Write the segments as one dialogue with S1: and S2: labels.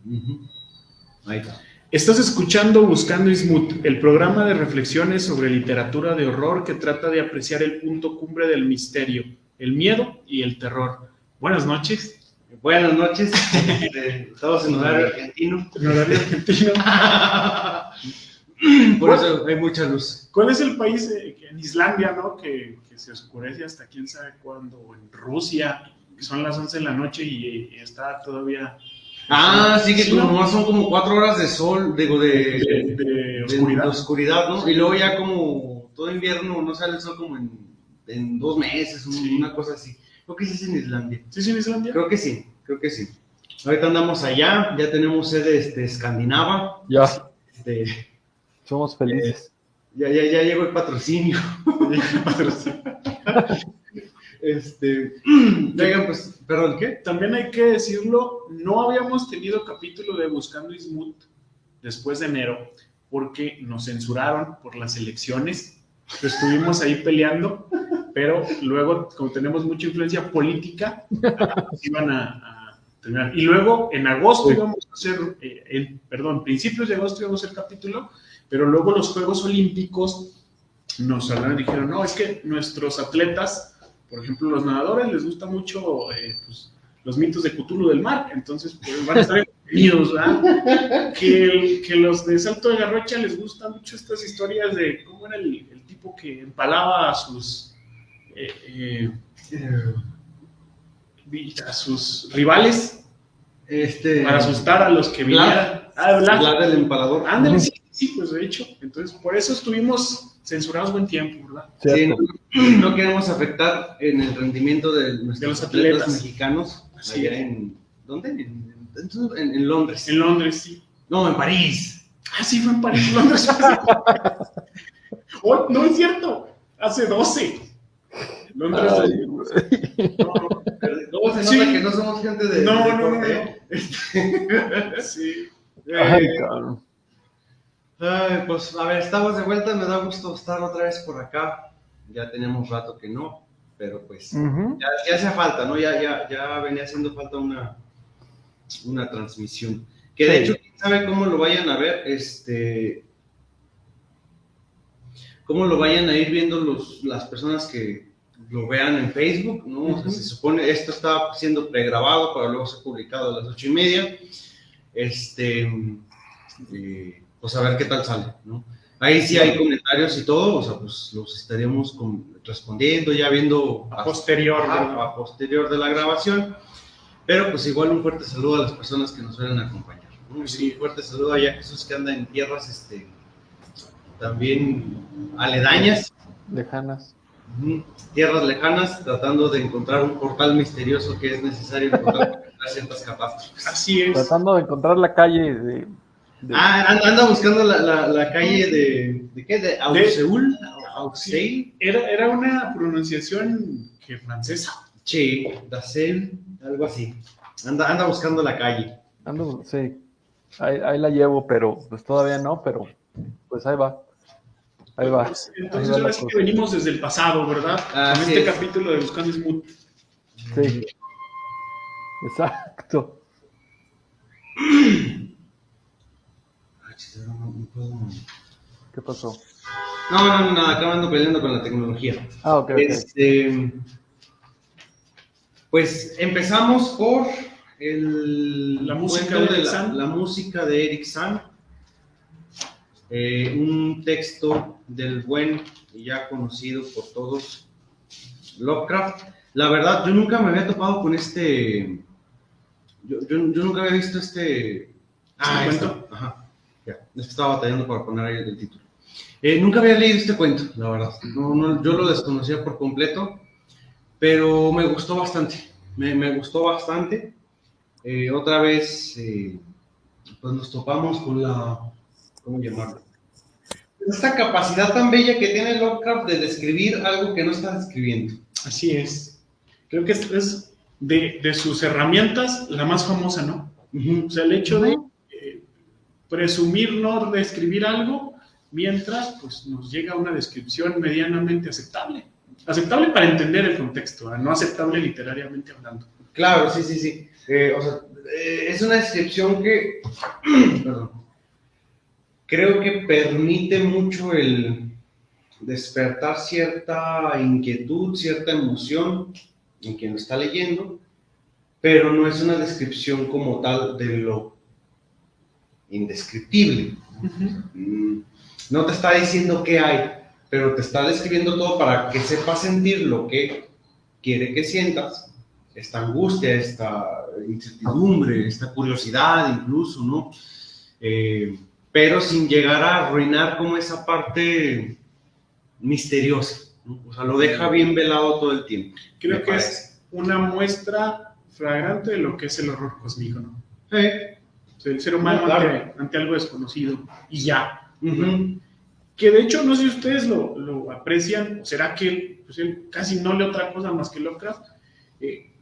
S1: Uh-huh. Ahí está.
S2: Estás escuchando Buscando Ismut, el programa de reflexiones sobre literatura de horror que trata de apreciar el punto cumbre del misterio, el miedo y el terror. Buenas noches.
S1: Buenas noches. Estamos en horario argentino.
S2: En horario argentino.
S1: Por eso hay mucha luz.
S2: ¿Cuál es el país en Islandia, no? Que se oscurece hasta quién sabe cuándo? En Rusia, que son las 11 de la noche y está todavía...
S1: Sí, que como son como 4 horas de sol, digo,
S2: de oscuridad.
S1: De oscuridad, ¿no? Y luego ya como todo invierno no sale el sol como en 2 meses, una cosa así. Creo que sí es en Islandia.
S2: ¿Sí es en Islandia?
S1: Creo que sí. Ahorita andamos allá, ya tenemos sede escandinava.
S3: Ya. Somos felices.
S1: Ya llegó el patrocinio. Oigan, pues, perdón, ¿qué?
S2: También hay que decirlo, no habíamos tenido capítulo de Buscando Ismut después de enero, porque nos censuraron por las elecciones, estuvimos ahí peleando, pero luego, como tenemos mucha influencia política, iban a terminar. Y luego, en agosto íbamos a hacer, principios de agosto íbamos a hacer capítulo, pero luego los Juegos Olímpicos nos hablaron y dijeron, no, es que nuestros atletas... Por ejemplo, los nadadores les gusta mucho los mitos de Cthulhu del mar, entonces pues, van a estar entretenidos, ¿verdad? Que los de Salto de Garrocha les gustan mucho estas historias de cómo era el tipo que empalaba a sus rivales para asustar a los que vinieran.
S1: Vlad del empalador.
S2: Ándale, sí, pues de hecho. Entonces, por eso estuvimos censurados buen tiempo, ¿verdad?
S1: Sí, no queremos afectar en el rendimiento de nuestros atletas mexicanos.
S2: Así
S1: allá ¿dónde? En Londres.
S2: En Londres, sí.
S1: No, en París.
S2: Sí, fue en París, Londres. Oh, no es cierto, hace 12. Londres.
S1: ¿Cómo se nota que no somos gente de...
S2: No.
S1: Sí.
S3: Cabrón.
S1: Pues a ver, estamos de vuelta, me da gusto estar otra vez por acá. Ya tenemos rato que no, pero pues ya hacía falta, ¿no? Ya venía haciendo falta una transmisión. Que de hecho, quién sabe cómo lo vayan a ver, cómo lo vayan a ir viendo las personas que lo vean en Facebook, ¿no? O sea, se supone, esto está siendo pregrabado para luego ser publicado a las 8:30. Pues a ver qué tal sale, ¿no? Ahí sí hay comentarios y todo, o sea, pues los estaríamos respondiendo, ya viendo
S2: a posterior
S1: de la grabación, pero pues igual un fuerte saludo a las personas que nos suelen acompañar, ¿no? Sí. Un fuerte saludo a Jesús que anda en tierras también aledañas.
S3: Lejanas.
S1: Tierras lejanas, tratando de encontrar un portal misterioso que es necesario encontrar para ciertas catástrofes.
S2: Así es.
S3: Tratando de encontrar la calle
S1: anda buscando la calle ¿de qué? ¿De Auxeul?
S2: Sí, era una pronunciación francesa.
S1: Sí, Daseul, algo así. Anda buscando la calle.
S3: Sí, ahí la llevo, pero pues todavía no, pero pues ahí va.
S2: Entonces ahora sí que venimos desde el pasado, ¿verdad? Con este capítulo de Buscando Ismut.
S3: Sí, exacto. ¿Qué pasó?
S1: No, acá ando peleando con la tecnología.
S3: Ok.
S1: Pues empezamos por
S2: la música
S1: de Eric Sam. Un texto del buen y ya conocido por todos, Lovecraft. La verdad, yo nunca me había topado con yo nunca había visto cuento. Ajá. Ya, estaba batallando para poner ahí el título. Nunca había leído este cuento, la verdad. No, yo lo desconocía por completo, pero me gustó bastante. Me gustó bastante. Otra vez, pues nos topamos con ¿cómo llamarlo? Esta capacidad tan bella que tiene Lovecraft de describir algo que no está describiendo.
S2: Así es. Creo que es de sus herramientas la más famosa, ¿no? O sea, el hecho de presumir no describir algo mientras pues, nos llega una descripción medianamente aceptable. Aceptable para entender el contexto, no aceptable literariamente hablando.
S1: Claro, sí. O sea, es una descripción que, perdón, creo que permite mucho el despertar cierta inquietud, cierta emoción en quien lo está leyendo, pero no es una descripción como tal de lo indescriptible. No te está diciendo qué hay, pero te está describiendo todo para que sepas sentir lo que quiere que sientas, esta angustia, esta incertidumbre, esta curiosidad incluso, ¿no? Pero sin llegar a arruinar como esa parte misteriosa, ¿no? O sea, lo deja bien velado todo el tiempo.
S2: Creo que es una muestra flagrante de lo que es el horror cósmico, ¿no? O sea, el ser humano ante algo desconocido y ya.
S1: Uh-huh.
S2: Que de hecho, no sé si ustedes lo aprecian, o será que pues, él casi no lee otra cosa más que Lovecraft.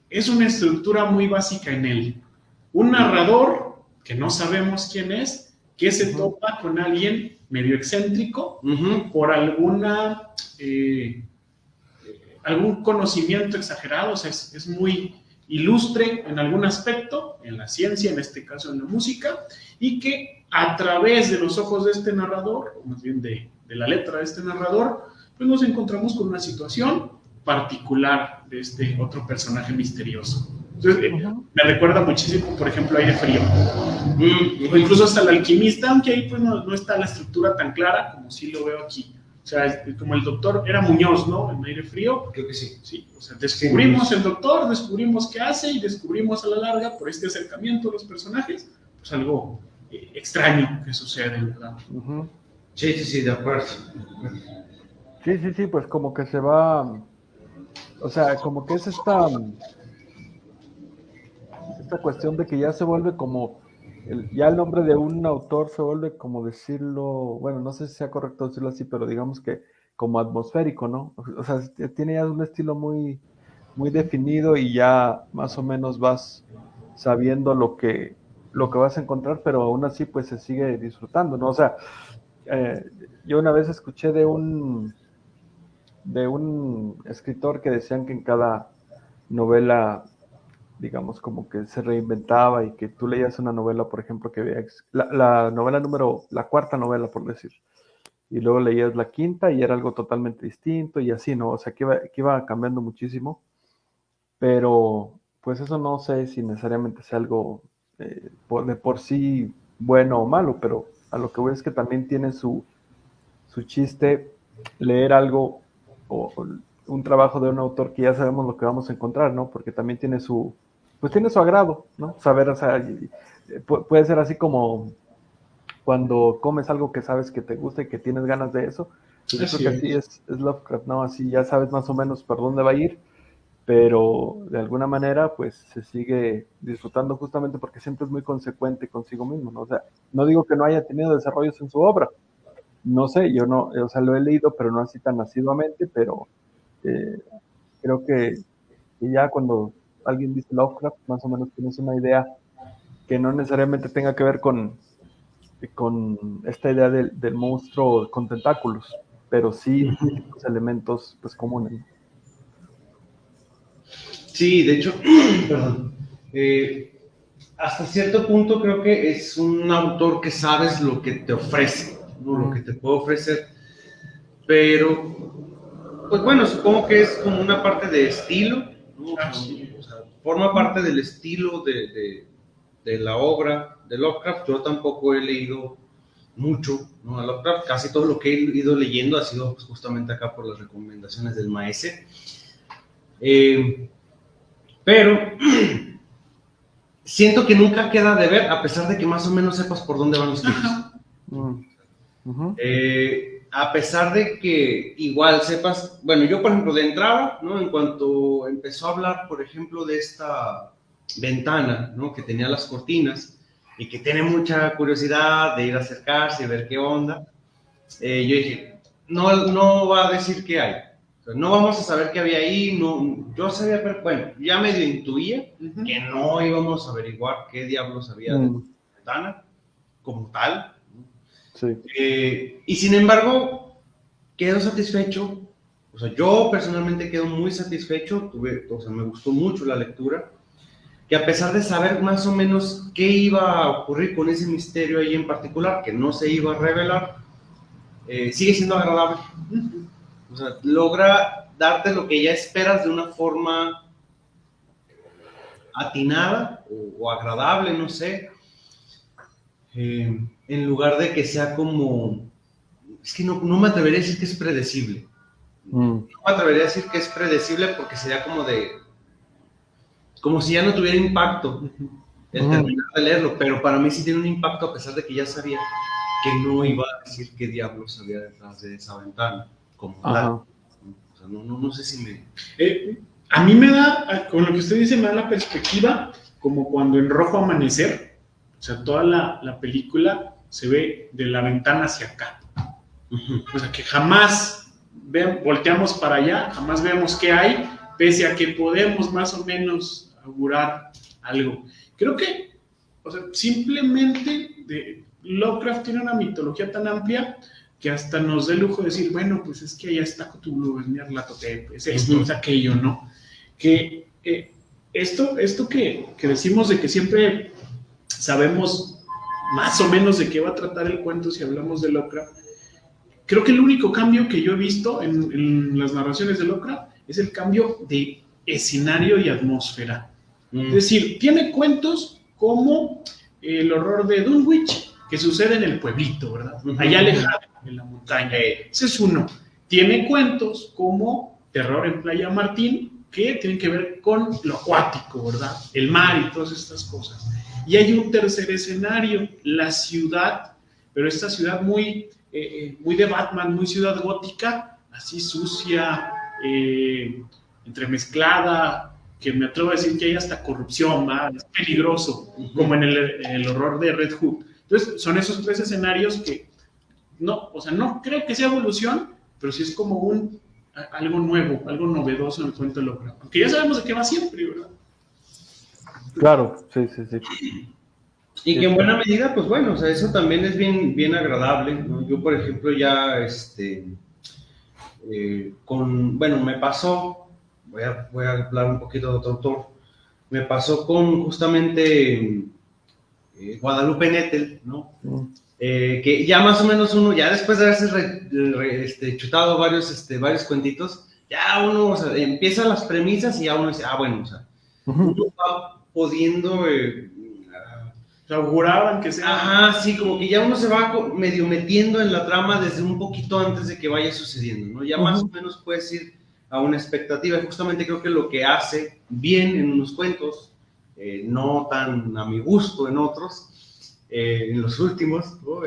S2: Es una estructura muy básica en él. Un narrador, que no sabemos quién es, que se topa con alguien medio excéntrico por algún conocimiento exagerado, o sea, es muy ilustre en algún aspecto, en la ciencia, en este caso en la música, y que a través de los ojos de este narrador, o más bien de la letra de este narrador, pues nos encontramos con una situación particular de este otro personaje misterioso. Entonces, me recuerda muchísimo, por ejemplo, Aire Frío. O incluso hasta El Alquimista, aunque ahí pues no está la estructura tan clara como sí lo veo aquí. O sea, como el doctor era Muñoz, ¿no? En Aire Frío.
S1: Creo que sí.
S2: Sí, o sea, descubrimos el doctor, descubrimos qué hace y descubrimos a la larga, por este acercamiento a los personajes, pues algo extraño que sucede, ¿verdad?
S1: Sí, de acuerdo.
S3: Sí, pues como que se va, o sea, como que es esta cuestión de que ya se vuelve como, ya el nombre de un autor se vuelve como decirlo, bueno, no sé si sea correcto decirlo así, pero digamos que como atmosférico, ¿no? O sea, tiene ya un estilo muy, muy definido y ya más o menos vas sabiendo lo que vas a encontrar, pero aún así pues se sigue disfrutando, ¿no? O sea, yo una vez escuché de un escritor que decían que en cada novela, digamos, como que se reinventaba y que tú leías una novela, por ejemplo, que veía la cuarta novela, por decir, y luego leías la quinta y era algo totalmente distinto y así, ¿no? O sea, que iba cambiando muchísimo, pero pues eso no sé si necesariamente sea algo de por sí bueno o malo, pero a lo que voy es que también tiene su chiste leer algo o un trabajo de un autor que ya sabemos lo que vamos a encontrar, ¿no? Porque también tiene su agrado, ¿no? Saber, o sea, puede ser así como cuando comes algo que sabes que te gusta y que tienes ganas de eso. Yo creo que así es Lovecraft, ¿no? Así ya sabes más o menos por dónde va a ir, pero de alguna manera pues se sigue disfrutando justamente porque siempre es muy consecuente consigo mismo, ¿no? O sea, no digo que no haya tenido desarrollos en su obra, no sé, yo no, o sea, lo he leído, pero no así tan asiduamente, pero creo que ya cuando alguien dice Lovecraft, más o menos tienes una idea que no necesariamente tenga que ver con esta idea del monstruo con tentáculos, pero sí los elementos pues comunes.
S1: Sí, de hecho, perdón. Hasta cierto punto creo que es un autor que sabes lo que te ofrece, ¿no? Lo que te puede ofrecer, pero pues bueno, supongo que es como una parte de estilo, ¿no? O sea, forma parte del estilo de la obra de Lovecraft. Yo tampoco he leído mucho, ¿no? A Lovecraft, casi todo lo que he ido leyendo ha sido pues, justamente acá por las recomendaciones del maese. Pero siento que nunca queda de ver, a pesar de que más o menos sepas por dónde van los tiros. A pesar de que igual sepas, bueno, yo por ejemplo de entrada, ¿no? En cuanto empezó a hablar, por ejemplo, de esta ventana, ¿no? Que tenía las cortinas y que tiene mucha curiosidad de ir a acercarse y ver qué onda, yo dije, no va a decir qué hay. O sea, no vamos a saber qué había ahí, no, yo sabía, pero bueno, ya medio intuía que no íbamos a averiguar qué diablos había de la ventana como tal.
S3: Sí.
S1: Y sin embargo, quedo satisfecho, o sea, yo personalmente quedo muy satisfecho, o sea, me gustó mucho la lectura, que a pesar de saber más o menos qué iba a ocurrir con ese misterio ahí en particular, que no se iba a revelar, sigue siendo agradable. O sea, logra darte lo que ya esperas de una forma atinada o agradable, no sé, en lugar de que sea como, es que no me atrevería a decir que es predecible. No me atrevería a decir que es predecible porque sería como si ya no tuviera impacto el terminar de leerlo, pero para mí sí tiene un impacto a pesar de que ya sabía que no iba a decir qué diablos había detrás de esa ventana, como tal. O sea, no sé si me...
S2: A mí me da, con lo que usted dice, me da la perspectiva como cuando en Rojo Amanecer, o sea, toda la película se ve de la ventana hacia acá. O sea, que jamás volteamos para allá, jamás vemos qué hay, pese a que podemos más o menos augurar algo. Creo que, o sea, simplemente Lovecraft tiene una mitología tan amplia que hasta nos da el lujo de decir, bueno, pues es que allá está Cthulhu, es Nyarlathotep, es esto, es aquello, ¿no? Que esto que decimos de que siempre sabemos más o menos de qué va a tratar el cuento si hablamos de Lovecraft, creo que el único cambio que yo he visto en las narraciones de Lovecraft es el cambio de escenario y atmósfera. Es decir, tiene cuentos como El horror de Dunwich, que sucede en el pueblito, ¿verdad? Allá alejado, en la montaña. Ese es uno. Tiene cuentos como Terror en Playa Martín, que tienen que ver con lo acuático, ¿verdad? El mar y todas estas cosas. Y hay un tercer escenario, la ciudad, pero esta ciudad muy de Batman, muy ciudad gótica, así sucia, entremezclada, que me atrevo a decir que hay hasta corrupción, ¿verdad? Es peligroso, como en el horror de Red Hood. Entonces, son esos tres escenarios que no creo que sea evolución, pero sí es como algo nuevo, algo novedoso en el cuento de Lovecraft. Aunque ya sabemos de qué va siempre, ¿verdad?
S3: Claro, sí.
S1: Y que en buena medida, pues bueno, o sea, eso también es bien agradable, ¿no? Yo, por ejemplo, ya, me pasó, voy a hablar un poquito de otro autor, me pasó con justamente Guadalupe Nettel, ¿no? Que ya más o menos uno, ya después de haberse chutado varios cuentitos, ya uno, o sea, empieza las premisas y ya uno dice, bueno, o sea, uno va pudiendo...
S2: auguraban que sea...
S1: Ajá, sí, como que ya uno se va medio metiendo en la trama desde un poquito antes de que vaya sucediendo, ¿no? Ya más o menos puedes ir a una expectativa. Justamente creo que lo que hace bien en unos cuentos, no tan a mi gusto en otros, en los últimos, ¿no?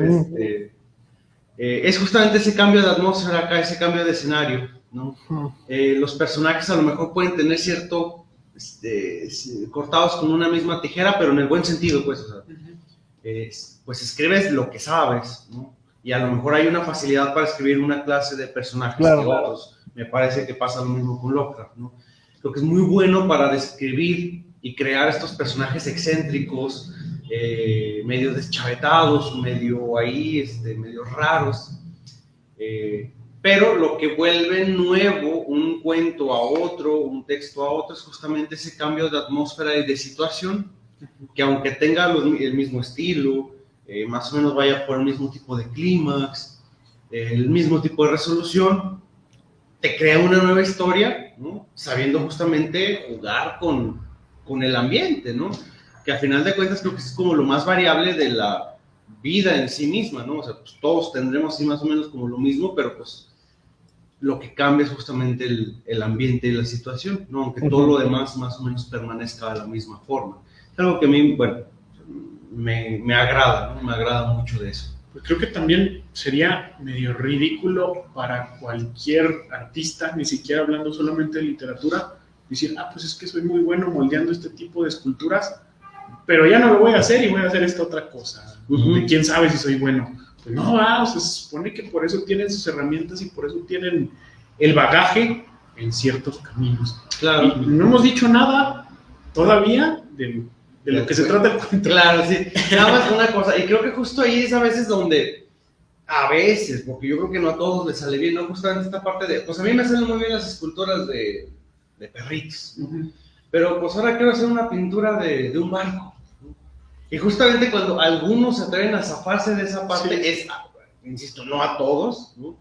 S1: Es justamente ese cambio de atmósfera acá, ese cambio de escenario, ¿no? Los personajes a lo mejor pueden tener cierto... cortados con una misma tijera, pero en el buen sentido, pues, o sea, pues escribes lo que sabes, ¿no? Y a lo mejor hay una facilidad para escribir una clase de personajes que otros. Me parece que pasa lo mismo con Lovecraft, ¿no? Creo que es muy bueno para describir y crear estos personajes excéntricos, medio deschavetados, medio ahí, medio raros. Pero lo que vuelve nuevo un cuento a otro, un texto a otro, es justamente ese cambio de atmósfera y de situación, que aunque tenga el mismo estilo, más o menos vaya por el mismo tipo de clímax, el mismo tipo de resolución, te crea una nueva historia, ¿no? Sabiendo justamente jugar con el ambiente, ¿no? Que a final de cuentas creo que es como lo más variable de la vida en sí misma, ¿no? O sea, pues todos tendremos así más o menos como lo mismo, pero pues lo que cambia es justamente el ambiente y la situación, ¿no? Aunque todo lo demás más o menos permanezca de la misma forma. Es algo que a mí, bueno, me agrada, ¿no? Me agrada mucho de eso.
S2: Pues creo que también sería medio ridículo para cualquier artista, ni siquiera hablando solamente de literatura, decir, pues es que soy muy bueno moldeando este tipo de esculturas, pero ya no lo voy a hacer y voy a hacer esta otra cosa. ¿Quién sabe si soy bueno? Pues no, o sea, se supone que por eso tienen sus herramientas y por eso tienen el bagaje en ciertos caminos.
S1: Claro.
S2: Y no hemos dicho nada todavía de lo que se trata el cuento.
S1: Claro, sí. Nada más una cosa, y creo que justo ahí es a veces donde, porque yo creo que no a todos les sale bien, ¿no? Justamente esta parte de, pues a mí me salen muy bien las esculturas de perritos. pero pues ahora quiero hacer una pintura de un barco. Y justamente cuando algunos se atreven a zafarse de esa parte,
S2: Sí.
S1: insisto, no a todos, ¿no?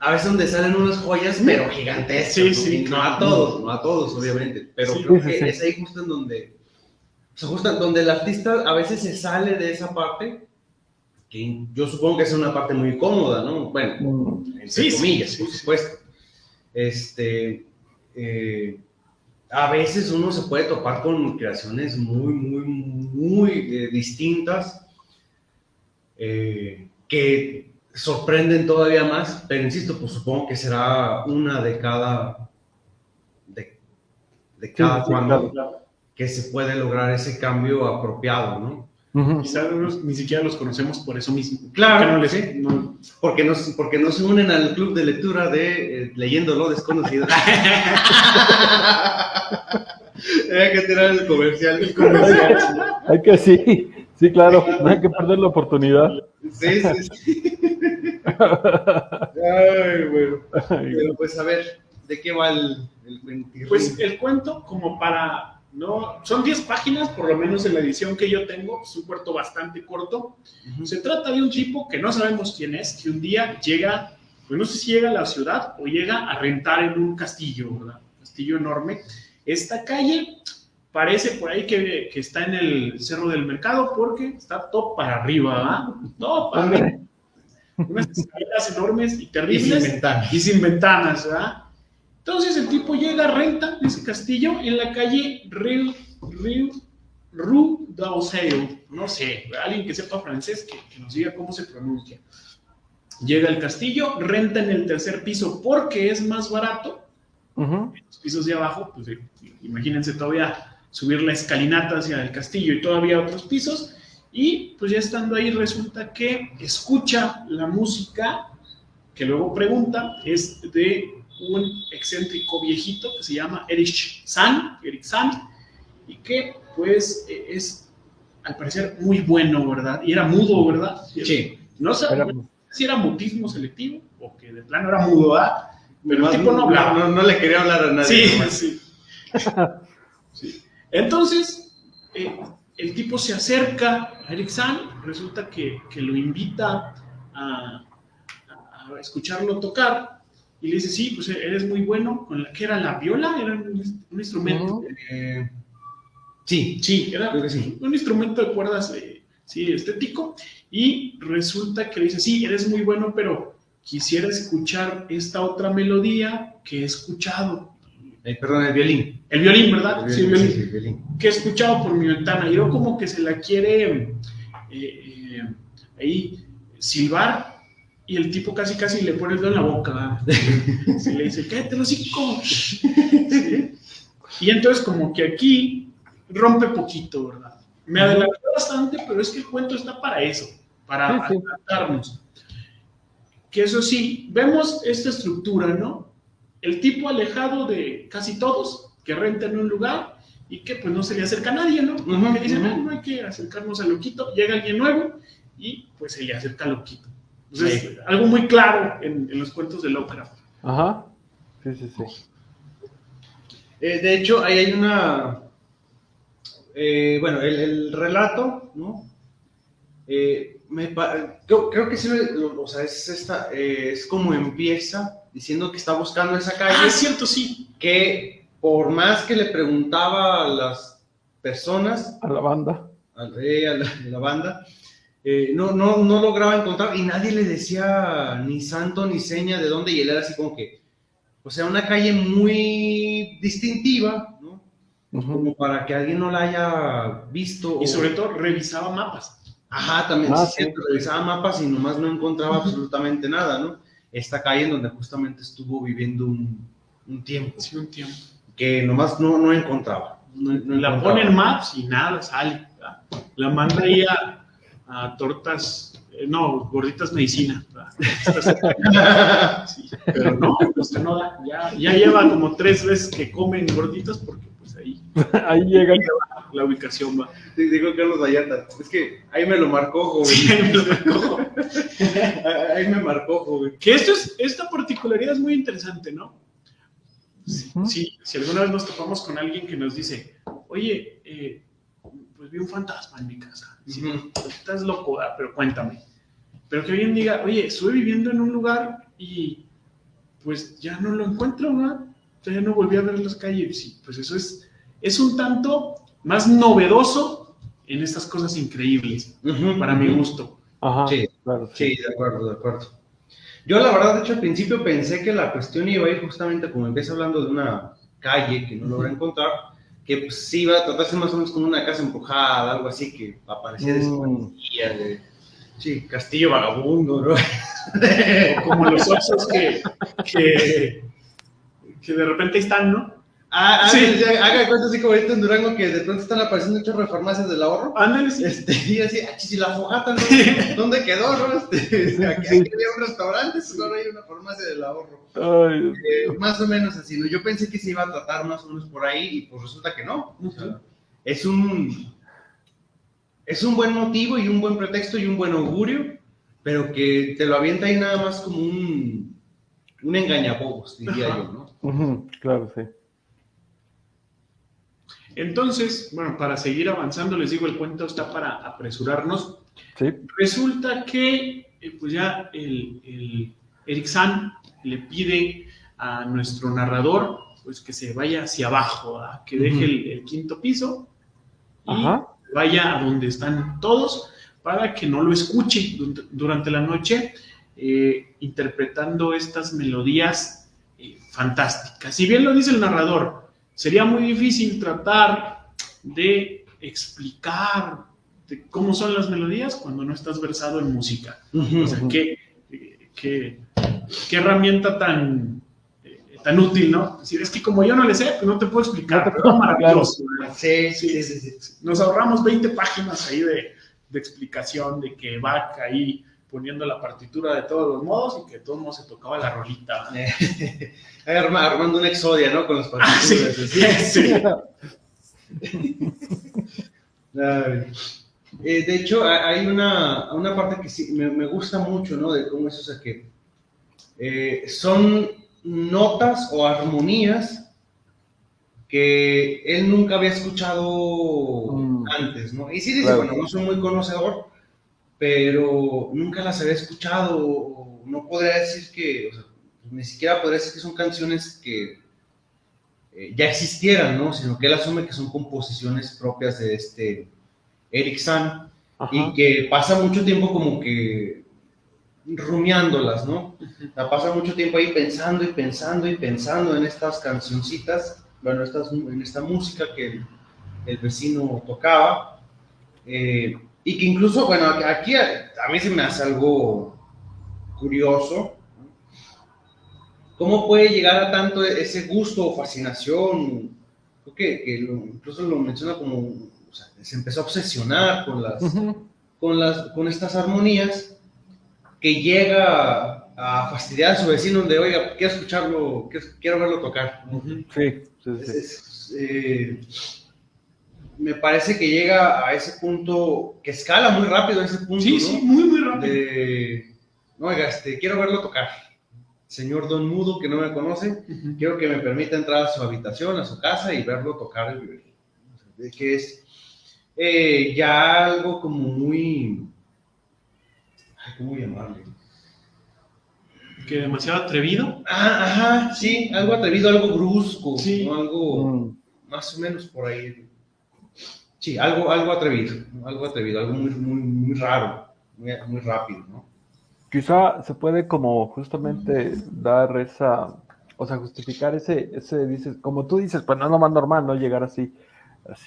S1: A veces donde salen unas joyas, pero gigantescas.
S2: Sí,
S1: ¿no?
S2: sí,
S1: Y no
S2: claro.
S1: a todos, obviamente. Pero
S2: Sí,
S1: creo
S3: sí,
S1: que
S3: sí.
S1: es ahí justo en donde, o sea, justo donde el artista a veces se sale de esa parte, que yo supongo que es una parte muy cómoda, ¿no? Bueno, entre
S2: Sí, sí,
S1: comillas,
S2: sí,
S1: por
S2: sí.
S1: supuesto. A veces uno se puede topar con creaciones muy distintas, que sorprenden todavía más, pero insisto, pues supongo que será una de cada
S3: Sí,
S1: cuando
S2: Claro.
S1: que se puede lograr ese cambio apropiado, ¿no?
S3: Ujú.
S2: Quizás ni siquiera los conocemos por eso mismo.
S1: Claro,
S2: Que no les,
S1: sí.
S2: no-
S1: Porque no se unen al club de lectura de Leyendo lo Desconocido. Hay que tirar el comercial.
S3: Hay que sí, claro, no hay que perder la oportunidad.
S1: Sí. Ay, bueno. Pero pues a ver, ¿de qué va el cuentirrín?
S2: Pues el cuento, como para, no, son 10 páginas, por lo menos en la edición que yo tengo, es un cuento bastante corto.
S1: Ujú.
S2: Se trata de un tipo que no sabemos quién es, que un día llega, pues no sé si llega a la ciudad o llega a rentar en un castillo, ¿verdad? Un castillo enorme. Esta calle parece por ahí que está en el Cerro del Mercado porque está todo para arriba, ¿verdad? Todo para arriba. Unas escaleras enormes y
S1: Y
S2: terribles.
S1: sin ventanas.
S2: Y sin ventanas, ¿verdad? Entonces el tipo llega, renta ese castillo en la calle Rue d'Auxerre. No sé, alguien que sepa francés que nos diga cómo se pronuncia. Llega al castillo, renta en el tercer piso porque es más barato.
S3: Ujú.
S2: En los pisos de abajo, pues imagínense todavía subir la escalinata hacia el castillo y todavía otros pisos. Y pues ya estando ahí resulta que escucha la música que luego pregunta, es de un excéntrico viejito que se llama Eric Sand, y que pues es al parecer muy bueno, ¿verdad? Y era mudo, ¿verdad?
S1: Sí.
S2: No sé si era mutismo selectivo o que de plano era mudo, ¿verdad? Pero el tipo no hablaba.
S1: No le quería hablar a nadie.
S2: Sí,
S1: nomás.
S2: sí. Sí. Entonces, el tipo se acerca a Eric Sand, resulta que lo invita a escucharlo tocar y le dice, sí, pues eres muy bueno. ¿Qué era la viola? Era un instrumento.
S3: Ujú.
S1: Sí,
S2: Era
S1: creo que sí.
S2: un instrumento de cuerdas, sí, estético. Y resulta que le dice, sí, eres muy bueno, pero quisiera escuchar esta otra melodía que he escuchado.
S1: Perdón, el violín.
S2: El violín, ¿verdad? Sí, el violín.
S1: Sí, el violín.
S2: Que he escuchado por mi ventana. Y luego como que se la quiere ahí silbar. Y el tipo casi le pone el dedo en la boca, ¿verdad? Sí, le dice, cállate los hocico. Sí. Y entonces como que aquí rompe poquito, ¿verdad? Me adelanté bastante, pero es que el cuento está para eso, para
S3: Sí.
S2: adelantarnos. Que eso sí, vemos esta estructura, ¿no? El tipo alejado de casi todos, que renta en un lugar y que pues no se le acerca a nadie, ¿no?
S1: Ujú,
S2: Que dicen,
S1: ujú.
S2: no hay que acercarnos al loquito, llega alguien nuevo y pues se le acerca al loquito. Entonces,
S1: Sí.
S2: algo muy claro en los cuentos de Lovecraft.
S3: Ajá. Sí.
S1: De hecho, ahí hay una... bueno, el relato, ¿no? Creo que sí, o sea, es como empieza diciendo que está buscando esa calle.
S2: Ah, es cierto, sí.
S1: Que por más que le preguntaba a las personas,
S3: A la banda.
S1: al rey, a la banda, no lograba encontrar y nadie le decía ni santo ni seña de dónde, y él era así como que, o sea, una calle muy distintiva, ¿no?
S3: Ujú.
S1: Como para que alguien no la haya visto.
S2: Y sobre todo revisaba mapas.
S1: Ajá, también,
S3: Ah,
S1: sí,
S3: sí.
S1: cierto, revisaba mapas y nomás no encontraba absolutamente nada, ¿no? Esta calle en donde justamente estuvo viviendo un tiempo,
S2: Sí, un tiempo.
S1: que nomás no encontraba. No
S2: La
S1: encontraba.
S2: pone en maps y nada, sale. ¿verdad? La manda ahí a tortas, no, gorditas medicina. Sí, pero no, pues no da. Ya lleva como 3 veces que comen gorditas porque pues ahí
S3: Ahí llega.
S2: la ubicación va.
S1: Sí, digo Carlos Vallarta, es que ahí me lo marcó, joven. Ahí me marcó, joven.
S2: Que esta particularidad es muy interesante, ¿no?
S3: Ujú.
S2: Sí, si alguna vez nos topamos con alguien que nos dice, oye, pues vi un fantasma en mi casa. Sí, pues, estás loco, ¿verdad? Pero cuéntame. Pero que alguien diga, oye, estuve viviendo en un lugar y pues ya no lo encuentro, ¿verdad? Ya no volví a ver las calles. Sí, pues eso es un tanto más novedoso en estas cosas increíbles, para mi gusto.
S3: Ajá,
S1: Sí,
S3: claro,
S1: sí, de acuerdo, de acuerdo. Yo la verdad, de hecho, al principio pensé que la cuestión iba a ir justamente como empieza hablando de una calle que no logra encontrar, que pues sí iba a tratarse más o menos como una casa embrujada, algo así, que aparecía desaparecía, sí, castillo vagabundo, ¿no?
S2: O como los osos que de repente están, ¿no?
S1: Sí. Haga cuenta así como ahorita en Durango que de pronto están apareciendo un chorro de farmacias del ahorro.
S2: Ándale, sí.
S1: Y así, si la fogata, ¿no? ¿Dónde quedó, no? Aquí había un restaurante, solo hay una farmacia del ahorro.
S3: Ay,
S1: Más o menos así, ¿no? Yo pensé que se iba a tratar más o menos por ahí y pues resulta que no. O sea, es un buen motivo y un buen pretexto y un buen augurio, pero que te lo avienta ahí nada más como un engañabobos, diría yo, ¿no?
S3: claro, sí.
S2: Entonces, bueno, para seguir avanzando, les digo, el cuento está para apresurarnos.
S3: Sí.
S2: Resulta que pues ya el Eric San le pide a nuestro narrador pues que se vaya hacia abajo, ¿verdad? Que deje el quinto piso y vaya a donde están todos para que no lo escuche durante la noche interpretando estas melodías fantásticas. Si bien lo dice el narrador, sería muy difícil tratar de explicar de cómo son las melodías cuando no estás versado en música. O sea, qué herramienta tan útil, ¿no? Es que como yo no le sé, pues no te puedo explicar, pero maravilloso.
S1: Sí.
S2: Nos ahorramos 20 páginas ahí de explicación de que Bach ahí poniendo la partitura de todos los modos y que de todos modos se tocaba la rolita.
S1: Armando una exodia, ¿no? Con los partituras.
S2: Sí.
S1: De hecho, hay una parte que sí me gusta mucho, ¿no? De cómo es, o sea, que son notas o armonías que él nunca había escuchado antes, ¿no? Y sí dice, bueno, no soy muy conocedor, pero nunca las había escuchado, o no podría decir que, o sea, ni siquiera podría decir que son canciones que ya existieran, ¿no? Sino que él asume que son composiciones propias de este Eric San, y que pasa mucho tiempo como que rumiándolas, ¿no? O sea, pasa mucho tiempo ahí pensando y pensando y pensando en estas cancioncitas, bueno, en esta música que el vecino tocaba, y que incluso, bueno, aquí a mí se me hace algo curioso, ¿cómo puede llegar a tanto ese gusto o fascinación? Creo que incluso lo menciona como, o sea, se empezó a obsesionar con estas armonías, que llega a fastidiar a su vecino de, oiga, quiero escucharlo, quiero verlo tocar. Me parece que llega a ese punto, que escala muy rápido a ese punto,
S2: sí,
S1: ¿no?
S2: Sí, muy rápido.
S1: No, oiga, quiero verlo tocar. Señor Don Mudo, que no me conoce, quiero que me permita entrar a su habitación, a su casa y verlo tocar el violín. Que es ya algo como muy... ¿Cómo llamarle?
S2: Que demasiado atrevido.
S1: Ajá, sí, algo atrevido, algo brusco,
S2: sí.
S1: ¿no? Algo más o menos por ahí. Sí, algo atrevido, algo muy raro, muy rápido, ¿no?
S3: Quizá se puede como justamente dar o sea, justificar ese dices, como tú dices, pues no es lo más normal, ¿no? Llegar así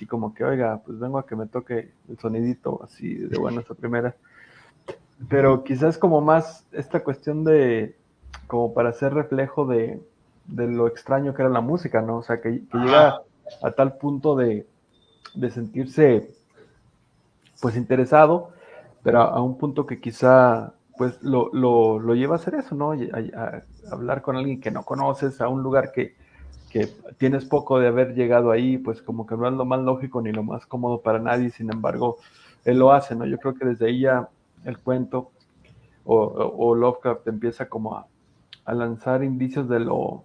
S3: como que, oiga, pues vengo a que me toque el sonidito, así de buenas a primeras. Pero quizás como más esta cuestión de, como para hacer reflejo de lo extraño que era la música, ¿no? O sea, que llega a tal punto de sentirse, pues, interesado, pero a un punto que quizá, pues, lo lleva a hacer eso, ¿no? A hablar con alguien que no conoces, a un lugar que tienes poco de haber llegado ahí, pues como que no es lo más lógico ni lo más cómodo para nadie, sin embargo, él lo hace, ¿no? Yo creo que desde ahí ya el cuento o Lovecraft empieza como a lanzar indicios de lo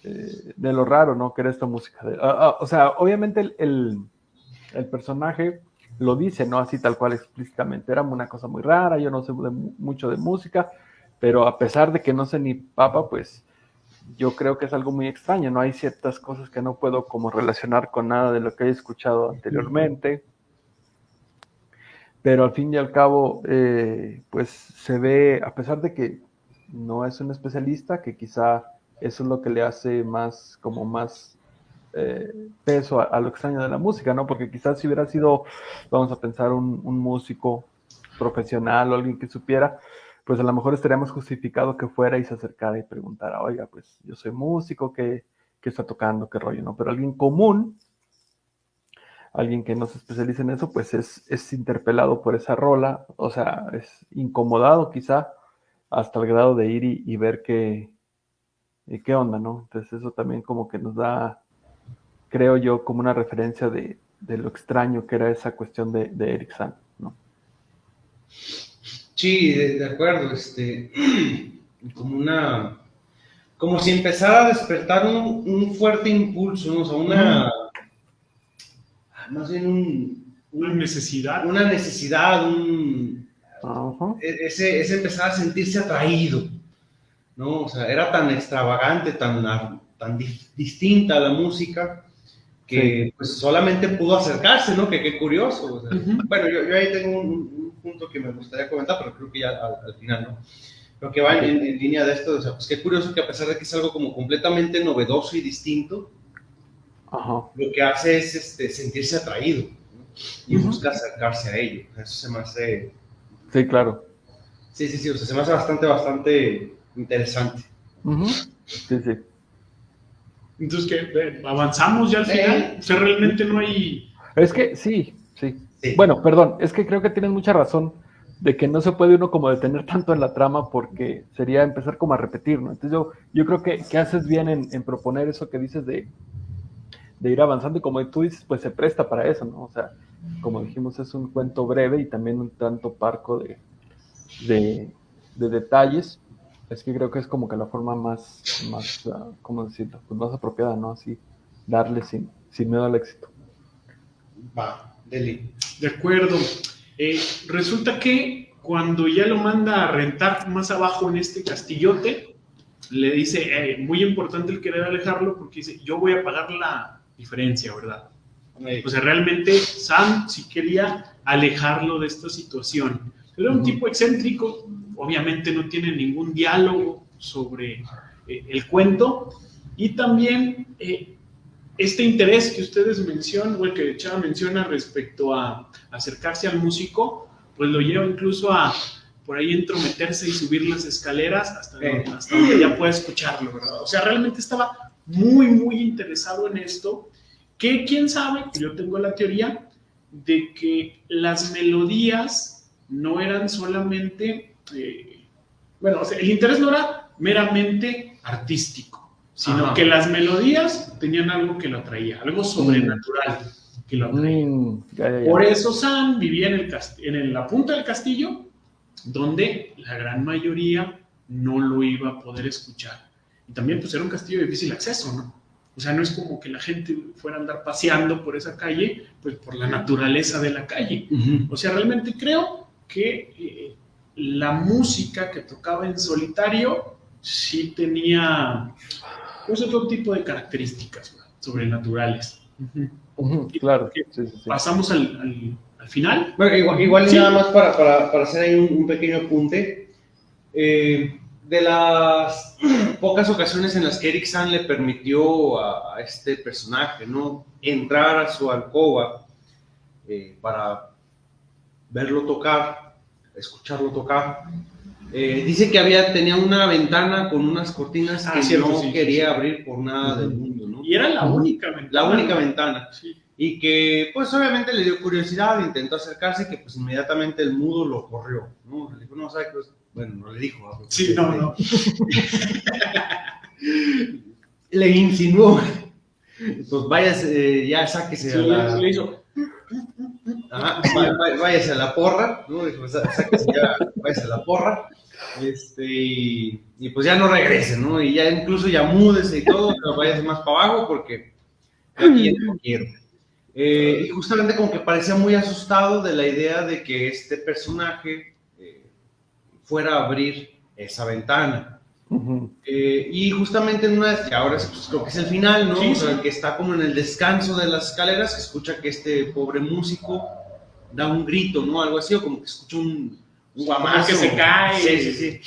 S3: de lo raro, ¿no? Que era esta música. O sea, obviamente el personaje lo dice, ¿no? Así tal cual explícitamente. Era una cosa muy rara, yo no sé mucho de música, pero a pesar de que no sé ni papa, pues yo creo que es algo muy extraño, ¿no? Hay ciertas cosas que no puedo como relacionar con nada de lo que he escuchado anteriormente, pero al fin y al cabo, pues se ve, a pesar de que no es un especialista, que quizá eso es lo que le hace más, como más peso a lo extraño de la música, ¿no? Porque quizás si hubiera sido, vamos a pensar, un músico profesional o alguien que supiera, pues a lo mejor estaríamos justificado que fuera y se acercara y preguntara, oiga, pues yo soy músico, ¿qué está tocando? ¿Qué rollo? ¿No? Pero alguien común, alguien que no se especializa en eso, pues es interpelado por esa rola, o sea, es incomodado quizá hasta el grado de ir y ver qué onda, ¿no? Entonces eso también como que nos da, creo yo, como una referencia de lo extraño que era esa cuestión de Eric San, ¿no?
S1: Sí, de acuerdo, como si empezara a despertar un fuerte impulso, ¿no? O sea, más bien
S2: una necesidad.
S1: Una necesidad,
S3: Ajá.
S1: ese empezar a sentirse atraído, ¿no? O sea, era tan extravagante, tan distinta la música, que
S3: Sí.
S1: pues solamente pudo acercarse, ¿no? Que qué curioso. O sea, bueno, yo ahí tengo un punto que me gustaría comentar, pero creo que ya al final, ¿no? Lo que va en línea de esto, o sea, pues qué curioso que a pesar de que es algo como completamente novedoso y distinto,
S3: Ajá.
S1: lo que hace es sentirse atraído, ¿no? Y busca acercarse a ello. Eso se me hace...
S3: Sí, claro.
S1: Sí, o sea, se me hace bastante interesante.
S3: Sí, sí.
S2: Entonces, ¿qué? ¿Avanzamos ya al final? O sea, realmente no hay...
S3: Es que sí. Bueno, perdón, es que creo que tienes mucha razón de que no se puede uno como detener tanto en la trama porque sería empezar como a repetir, ¿no? Entonces yo creo que haces bien en proponer eso que dices de ir avanzando y como tú dices, pues se presta para eso, ¿no? O sea, como dijimos, es un cuento breve y también un tanto parco de detalles. Es que creo que es como que la forma más ¿cómo decirlo? Pues más apropiada, ¿no? Así, darle sin miedo al éxito.
S1: Va, Deli.
S2: De acuerdo. Resulta que cuando ya lo manda a rentar más abajo en este castillote, le dice, muy importante el querer alejarlo porque dice, yo voy a pagar la diferencia, ¿verdad? O sea, realmente Sam sí quería alejarlo de esta situación. Era un tipo excéntrico, obviamente no tiene ningún diálogo sobre el cuento, y también este interés que ustedes mencionan, o el que Chava menciona respecto a acercarse al músico, pues lo lleva incluso a por ahí entrometerse y subir las escaleras hasta donde ya pueda escucharlo, ¿verdad? O sea, realmente estaba muy interesado en esto, que quién sabe, yo tengo la teoría de que las melodías no eran solamente, bueno, o sea, el interés no era meramente artístico, sino que las melodías tenían algo que lo atraía, algo sobrenatural que lo atraía.
S3: Ya.
S2: Por eso Sam vivía en la punta del castillo, donde la gran mayoría no lo iba a poder escuchar. Y también pues era un castillo de difícil acceso, ¿no? O sea, no es como que la gente fuera a andar paseando por esa calle, pues por la naturaleza de la calle. O sea, realmente creo que la música que tocaba en solitario sí tenía pues otro tipo de características, ¿no?, sobrenaturales.
S3: Claro. Sí.
S2: Pasamos al final.
S1: Bueno, igual sí. Nada más para hacer ahí un pequeño apunte. De las pocas ocasiones en las que Eric San le permitió a este personaje, ¿no?, entrar a su alcoba para verlo tocar, escucharlo tocar, dice que tenía una ventana con unas cortinas que no quería abrir por nada del mundo, ¿no?
S2: Y era la única ventana.
S1: La única ventana. Sí. Y que pues obviamente le dio curiosidad, intentó acercarse, que pues inmediatamente el mudo lo corrió, ¿no? Le dijo, no, ¿sabes qué? Bueno, no le dijo.
S2: Sí, no.
S1: Le insinuó. Pues vaya, ya sáquese.
S2: Sí, le hizo.
S1: Ajá, váyase a la porra, ¿no? Dijo, sáquese ya, váyase a la porra. Y pues ya no regresen, ¿no? Y ya incluso ya múdese y todo, pero váyase más para abajo porque yo aquí ya no quiero. Y justamente como que parecía muy asustado de la idea de que este personaje fuera a abrir esa ventana. Y justamente en una que ahora pues, creo que es el final, ¿no?
S2: Sí,
S1: O sea,
S2: sí.
S1: que está como en el descanso de las escaleras, que escucha que este pobre músico da un grito, ¿no? Algo así, o como que escucha un guamazo.
S2: Que se cae.
S1: Sí, sí, sí.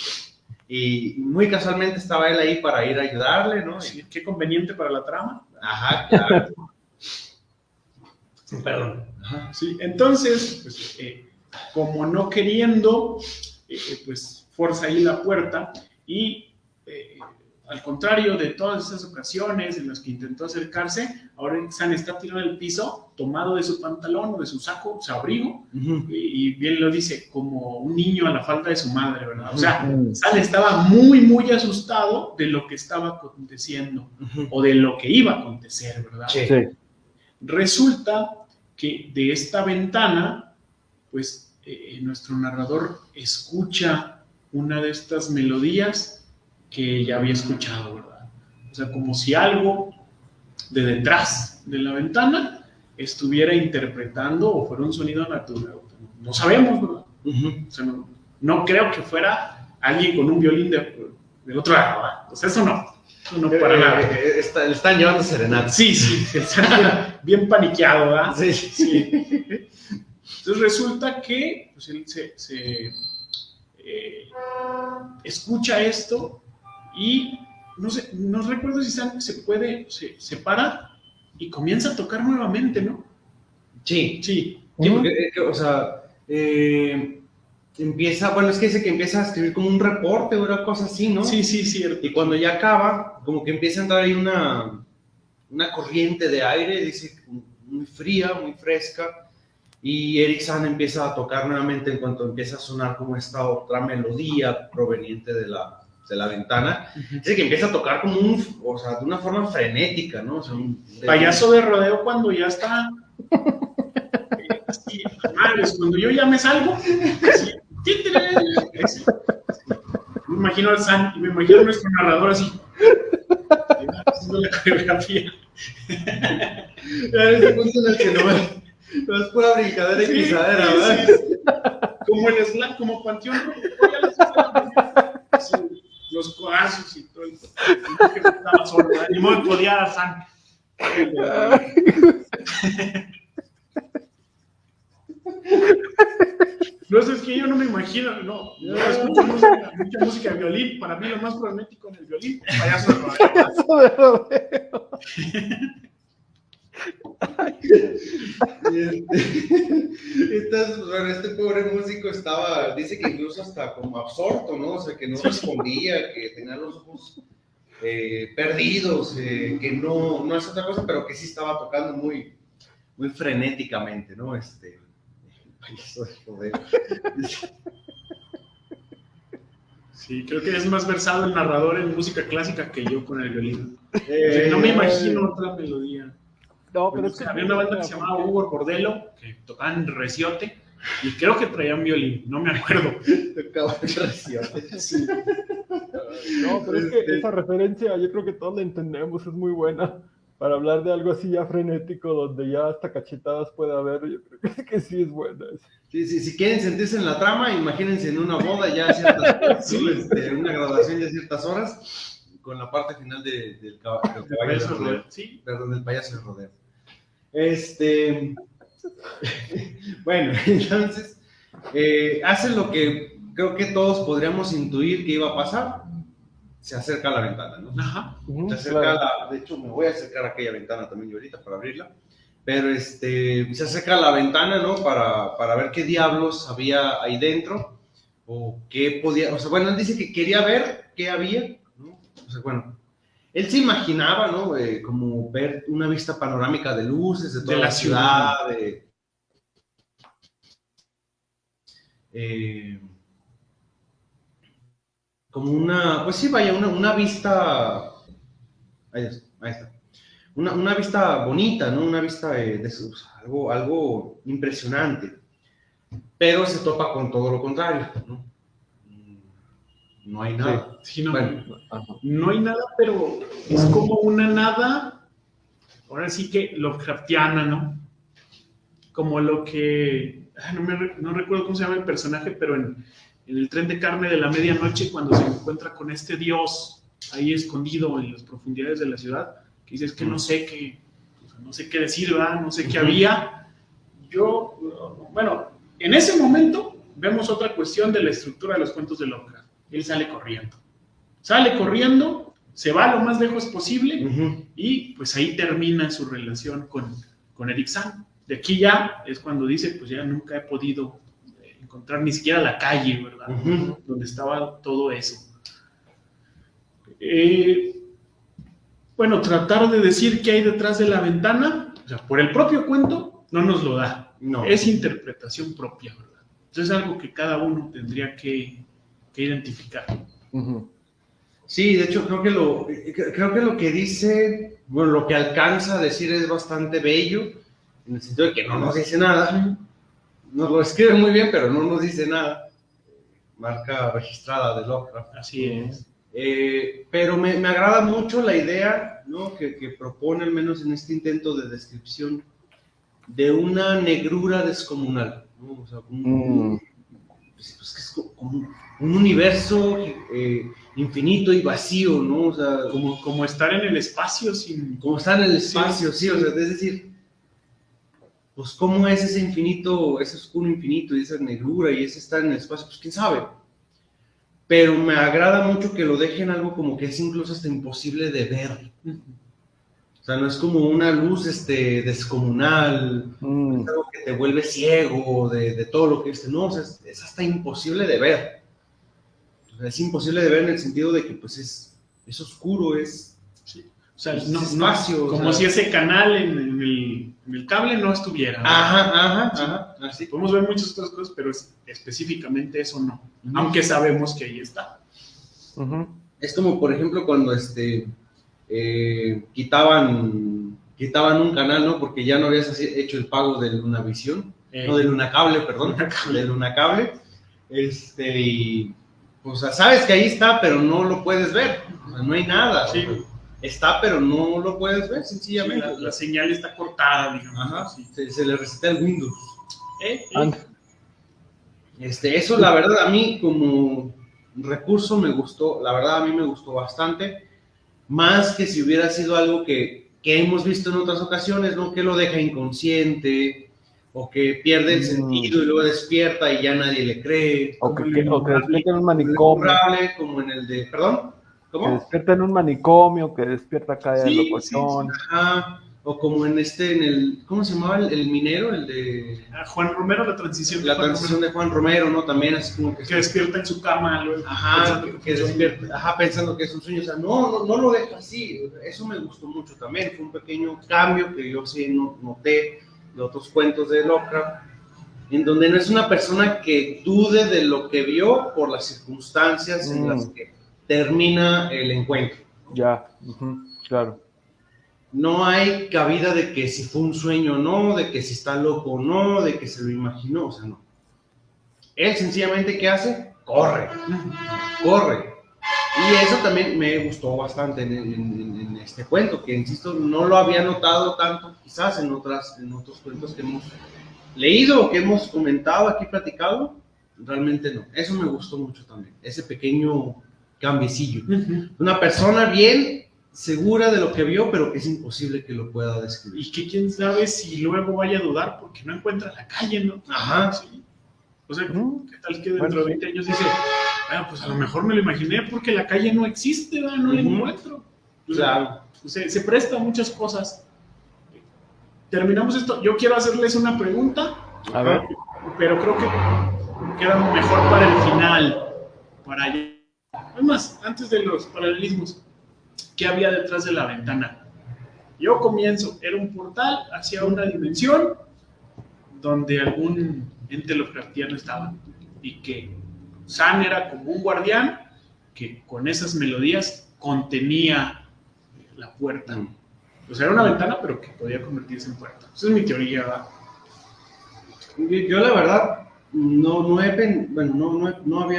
S1: Y muy casualmente estaba él ahí para ir a ayudarle, ¿no?
S2: Sí, qué conveniente para la trama.
S1: Ajá, claro.
S2: Perdón.
S1: Ajá.
S2: Sí, entonces, pues, como no queriendo, pues forza ahí la puerta y al contrario de todas esas ocasiones en las que intentó acercarse, ahora San está tirado en el piso, tomado de su pantalón o de su saco, su abrigo, y bien lo dice, como un niño a la falda de su madre, ¿verdad? O sea, San estaba muy, muy asustado de lo que estaba aconteciendo o de lo que iba a acontecer, ¿verdad?
S1: Sí.
S2: Resulta que de esta ventana, pues nuestro narrador escucha una de estas melodías que ya había escuchado, ¿verdad? O sea, como si algo de detrás de la ventana estuviera interpretando o fuera un sonido natural. No sabemos, ¿verdad? O sea, no creo que fuera alguien con un violín del otro lado, ¿verdad? Entonces eso no para nada.
S1: Le están llevando serenata.
S2: Sí, está bien paniqueado, ¿verdad?
S1: Sí.
S2: Entonces resulta que pues, él escucha esto y no sé, no recuerdo si se para y comienza a tocar nuevamente, ¿no?
S1: Sí.
S2: Sí.
S1: Sí, porque, o sea, empieza, bueno, es que dice que empieza a escribir como un reporte o una cosa así, ¿no?
S2: Sí, cierto.
S1: Y cuando ya acaba, como que empieza a entrar ahí una corriente de aire, dice, muy fría, muy fresca, y Eric San empieza a tocar nuevamente en cuanto empieza a sonar como esta otra melodía proveniente de la ventana. Dice que empieza a tocar como o sea, de una forma frenética, ¿no? O sea,
S2: payaso de rodeo cuando ya está así, madres, cuando yo ya me salgo, así, me imagino al San y me imagino a nuestro narrador así, haciendo la coreografía.
S1: Ya en ese punto en el que no es pura brincadera y pisadera, ¿verdad?
S2: Sí. Como el Slack, como Panteón así, los codazos y todo eso. Ni modo de codear a San. No, es que yo no me imagino, yo escucho mucha música de violín, para mí lo más frenético en el violín es payaso de rodeo.
S1: Este pobre músico dice que incluso hasta como absorto, ¿no? O sea, que no respondía, que tenía los ojos perdidos, que no es otra cosa, pero que sí estaba tocando muy, muy frenéticamente, ¿no?
S2: Sí, creo que es más versado el narrador en música clásica que yo con el violín. No me imagino otra melodía.
S3: No, pero es que
S2: había una banda que se llamaba Hugo Cordelo, que tocaban reciote, y creo que traían violín, no me acuerdo.
S1: Tocaban reciote.
S2: Sí.
S3: No, pero es que esa referencia yo creo que todos la entendemos, es muy buena. Para hablar de algo así ya frenético, donde ya hasta cachetadas puede haber, yo creo que sí es buena.
S1: Sí, si quieren sentirse en la trama, imagínense en una boda ya a ciertas horas,
S2: Sí.
S1: una graduación ya a ciertas horas, con la parte final del caballo de rodeo.
S2: Sí.
S1: Perdón, del payaso de rodeo. Bueno, entonces, hace lo que creo que todos podríamos intuir que iba a pasar. Se acerca a la ventana, ¿no?
S2: Ajá.
S1: Se acerca de hecho, me voy a acercar a aquella ventana también yo ahorita para abrirla. Pero se acerca a la ventana, ¿no? Para ver qué diablos había ahí dentro. O qué podía. O sea, bueno, él dice que quería ver qué había, ¿no? O sea, bueno. Él se imaginaba, ¿no? Como ver una vista panorámica de luces, de toda la ciudad, como una, pues sí, vaya, una vista, ahí está, una vista bonita, ¿no? Una vista algo impresionante, pero se topa con todo lo contrario, ¿no? No hay nada.
S2: Sí, no,
S1: Bueno,
S2: no hay nada, pero es como una nada, ahora sí que Lovecraftiana, ¿no? Como lo que, no recuerdo cómo se llama el personaje, pero en el tren de carne de la medianoche, cuando se encuentra con este dios ahí escondido en las profundidades de la ciudad, que dice, es que no sé qué decir, ¿verdad? No sé qué había. Bueno, en ese momento vemos otra cuestión de la estructura de los cuentos de Lovecraft. Él sale corriendo, se va lo más lejos posible y pues ahí termina su relación con Eric Sam. De aquí ya es cuando dice, pues ya nunca he podido encontrar ni siquiera la calle, ¿verdad? Donde estaba todo eso. Bueno, tratar de decir qué hay detrás de la ventana, o sea, por el propio cuento, no nos lo da.
S1: No.
S2: Es interpretación propia, ¿verdad? Entonces es algo que cada uno tendría que identificar.
S1: Sí, de hecho creo que lo que dice, bueno, lo que alcanza a decir es bastante bello, en el sentido de que no nos dice nada. Nos lo escribe muy bien, pero no nos dice nada. Marca registrada de Lovecraft.
S2: Así es.
S1: Pero me agrada mucho la idea, ¿no? que propone, al menos en este intento de descripción, de una negrura descomunal, ¿no? O sea, pues que es como un universo infinito y vacío, ¿no? O sea,
S2: como estar en el espacio sin...
S1: Como estar en el espacio, sí, o sea, es decir, pues cómo es ese infinito, ese oscuro infinito y esa negrura y ese estar en el espacio, pues quién sabe. Pero me agrada mucho que lo dejen algo como que es incluso hasta imposible de ver. O sea, no es como una luz descomunal, es algo que te vuelve ciego de todo lo que no, o sea, es hasta imposible de ver. O sea, es imposible de ver en el sentido de que pues es oscuro,
S2: Sí. O sea,
S1: es
S2: no,
S1: espacio.
S2: como si ese canal en el cable no estuviera.
S1: Ajá,
S2: Sí.
S1: así.
S2: Podemos ver muchas otras cosas, pero específicamente eso no. Aunque sabemos que ahí está.
S1: Es como, por ejemplo, cuando quitaban un canal, ¿no? Porque ya no habías hecho el pago de Lunavisión, no, de Lunacable, perdón, de Lunacable, y, o sea, sabes que ahí está, pero no lo puedes ver, o sea, no hay nada,
S2: sí.
S1: O sea, está, pero no lo puedes ver, sencillamente.
S2: Sí, la señal está cortada, digamos.
S1: Ajá,
S2: sí.
S1: se le reseta el Windows. Eso, la verdad, a mí como recurso me gustó, la verdad, a mí me gustó bastante. Más que si hubiera sido algo que hemos visto en otras ocasiones, ¿no? Que lo deja inconsciente, o que pierde el sentido y luego despierta y ya nadie le cree.
S3: O que despierta en un manicomio.
S1: Como en el de, ¿perdón? ¿Cómo?
S3: Que despierta en un manicomio, que despierta acá en el locochón.
S1: Sí. Ajá. O como en el, ¿cómo se llamaba? El minero, el de...
S2: Juan Romero, la transición
S1: de Juan Romero, ¿no? También así como que
S2: despierta en su cama, luego,
S1: pensando que es un sueño. O sea, no lo deja así. Eso me gustó mucho también. Fue un pequeño cambio que yo sí noté de otros cuentos de Lovecraft, en donde no es una persona que dude de lo que vio por las circunstancias en las que termina el encuentro.
S3: Ya, claro.
S1: No hay cabida de que si fue un sueño o no, de que si está loco o no, de que se lo imaginó, o sea, no. Él sencillamente, ¿qué hace? Corre. Y eso también me gustó bastante en este cuento, que insisto, no lo había notado tanto quizás en otros cuentos que hemos leído o que hemos comentado aquí, platicado. Realmente no. Eso me gustó mucho también, ese pequeño cambiecillo. Una persona bien segura de lo que vio, pero que es imposible que lo pueda describir.
S2: Y que quién sabe si luego vaya a dudar porque no encuentra la calle, ¿no?
S1: Ajá.
S2: Sí. O sea, ¿qué tal que dentro de 20 años dice, pues a lo mejor me lo imaginé porque la calle no existe, ¿verdad? No la encuentro.
S1: Claro.
S2: Se presta a muchas cosas. Terminamos esto. Yo quiero hacerles una pregunta.
S3: A ver.
S2: Pero creo que queda mejor para el final. Para allá. Además, antes de los paralelismos. ¿Qué había detrás de la ventana? Yo comienzo, era un portal hacia una dimensión donde algún ente Lovecraftiano estaba y que San era como un guardián que con esas melodías contenía la puerta. O sea, era una ventana, pero que podía convertirse en puerta. Esa es mi teoría, ¿verdad?
S1: Yo la verdad no me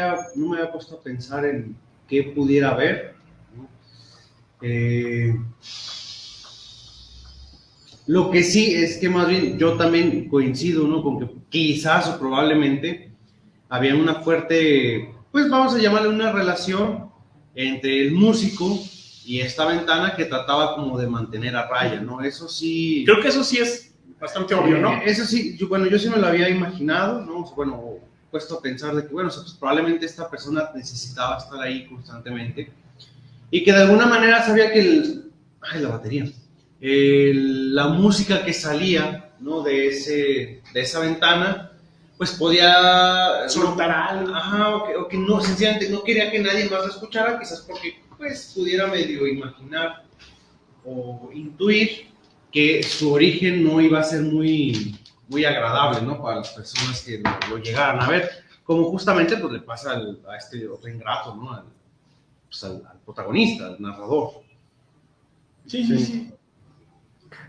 S1: había puesto a pensar en qué pudiera haber, ¿no? Lo que sí es que más bien yo también coincido, ¿no? Con que quizás o probablemente había una fuerte, pues vamos a llamarle una relación entre el músico y esta ventana que trataba como de mantener a raya, ¿no? Eso sí.
S2: Creo que eso sí es bastante obvio, ¿no?
S1: Eso sí, yo sí me lo había imaginado, ¿no? O sea, bueno, puesto a pensar de que, bueno, o sea, pues probablemente esta persona necesitaba estar ahí constantemente y que de alguna manera sabía que la batería, la música que salía, ¿no? De esa ventana, pues podía
S2: Soltar algo.
S1: Ajá, o que no, sencillamente no quería que nadie más lo escuchara, quizás porque pues pudiera medio imaginar o intuir que su origen no iba a ser muy, muy agradable, ¿no? Para las personas que lo llegaran a ver, como justamente pues le pasa a este otro ingrato, ¿no? Al protagonista, al narrador.
S2: Sí.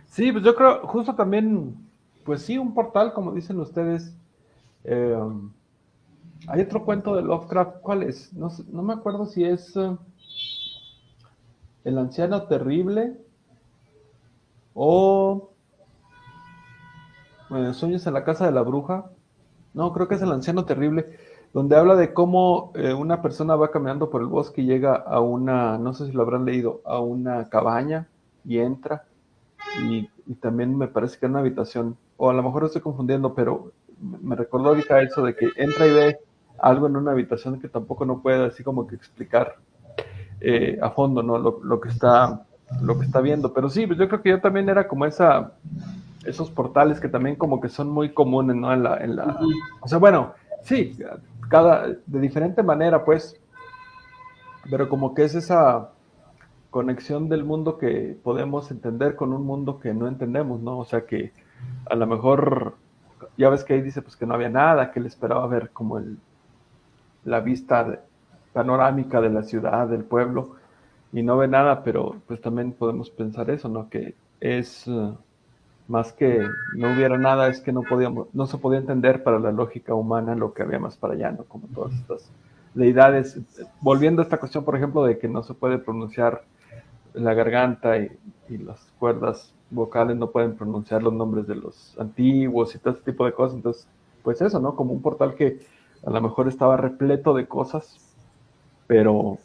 S3: Sí, pues yo creo, justo también, pues sí, un portal, como dicen ustedes. Hay otro cuento de Lovecraft, ¿cuál es? No me acuerdo si es El Anciano Terrible o Sueños en la Casa de la Bruja. No, creo que es El Anciano Terrible, donde habla de cómo una persona va caminando por el bosque y llega a una, no sé si lo habrán leído, a una cabaña y entra. Y también me parece que era una habitación, o a lo mejor estoy confundiendo, pero me recordó ahorita eso de que entra y ve algo en una habitación que tampoco no puede así como que explicar a fondo, ¿no? Lo que está viendo. Pero sí, pues yo creo que yo también era como esos portales que también como que son muy comunes, ¿no? O sea, bueno, sí, de diferente manera, pues, pero como que es esa conexión del mundo que podemos entender con un mundo que no entendemos, ¿no? O sea que a lo mejor, ya ves que ahí dice pues que no había nada, que él esperaba ver como la vista panorámica de la ciudad, del pueblo, y no ve nada, pero pues también podemos pensar eso, ¿no? Que es más que no hubiera nada, es que no se podía entender para la lógica humana lo que había más para allá, ¿no? Como todas estas deidades. Volviendo a esta cuestión, por ejemplo, de que no se puede pronunciar la garganta y las cuerdas vocales no pueden pronunciar los nombres de los antiguos y todo ese tipo de cosas. Entonces, pues eso, ¿no? Como un portal que a lo mejor estaba repleto de cosas, pero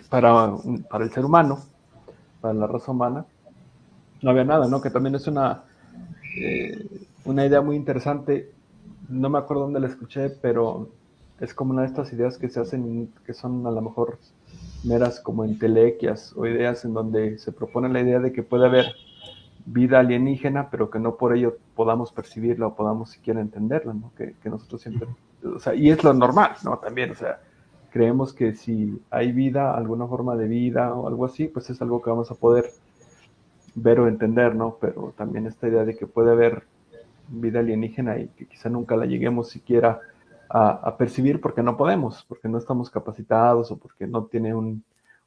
S3: para el ser humano, para la raza humana, no había nada, ¿no? Que también es una idea muy interesante. No me acuerdo dónde la escuché, pero es como una de estas ideas que se hacen, que son a lo mejor meras como entelequias o ideas en donde se propone la idea de que puede haber vida alienígena, pero que no por ello podamos percibirla o podamos siquiera entenderla, ¿no? Que nosotros siempre, o sea, y es lo normal, ¿no? También, o sea, creemos que si hay vida, alguna forma de vida o algo así, pues es algo que vamos a poder ver o entender, ¿no? Pero también esta idea de que puede haber vida alienígena y que quizá nunca la lleguemos siquiera a percibir porque no podemos, porque no estamos capacitados o porque no tiene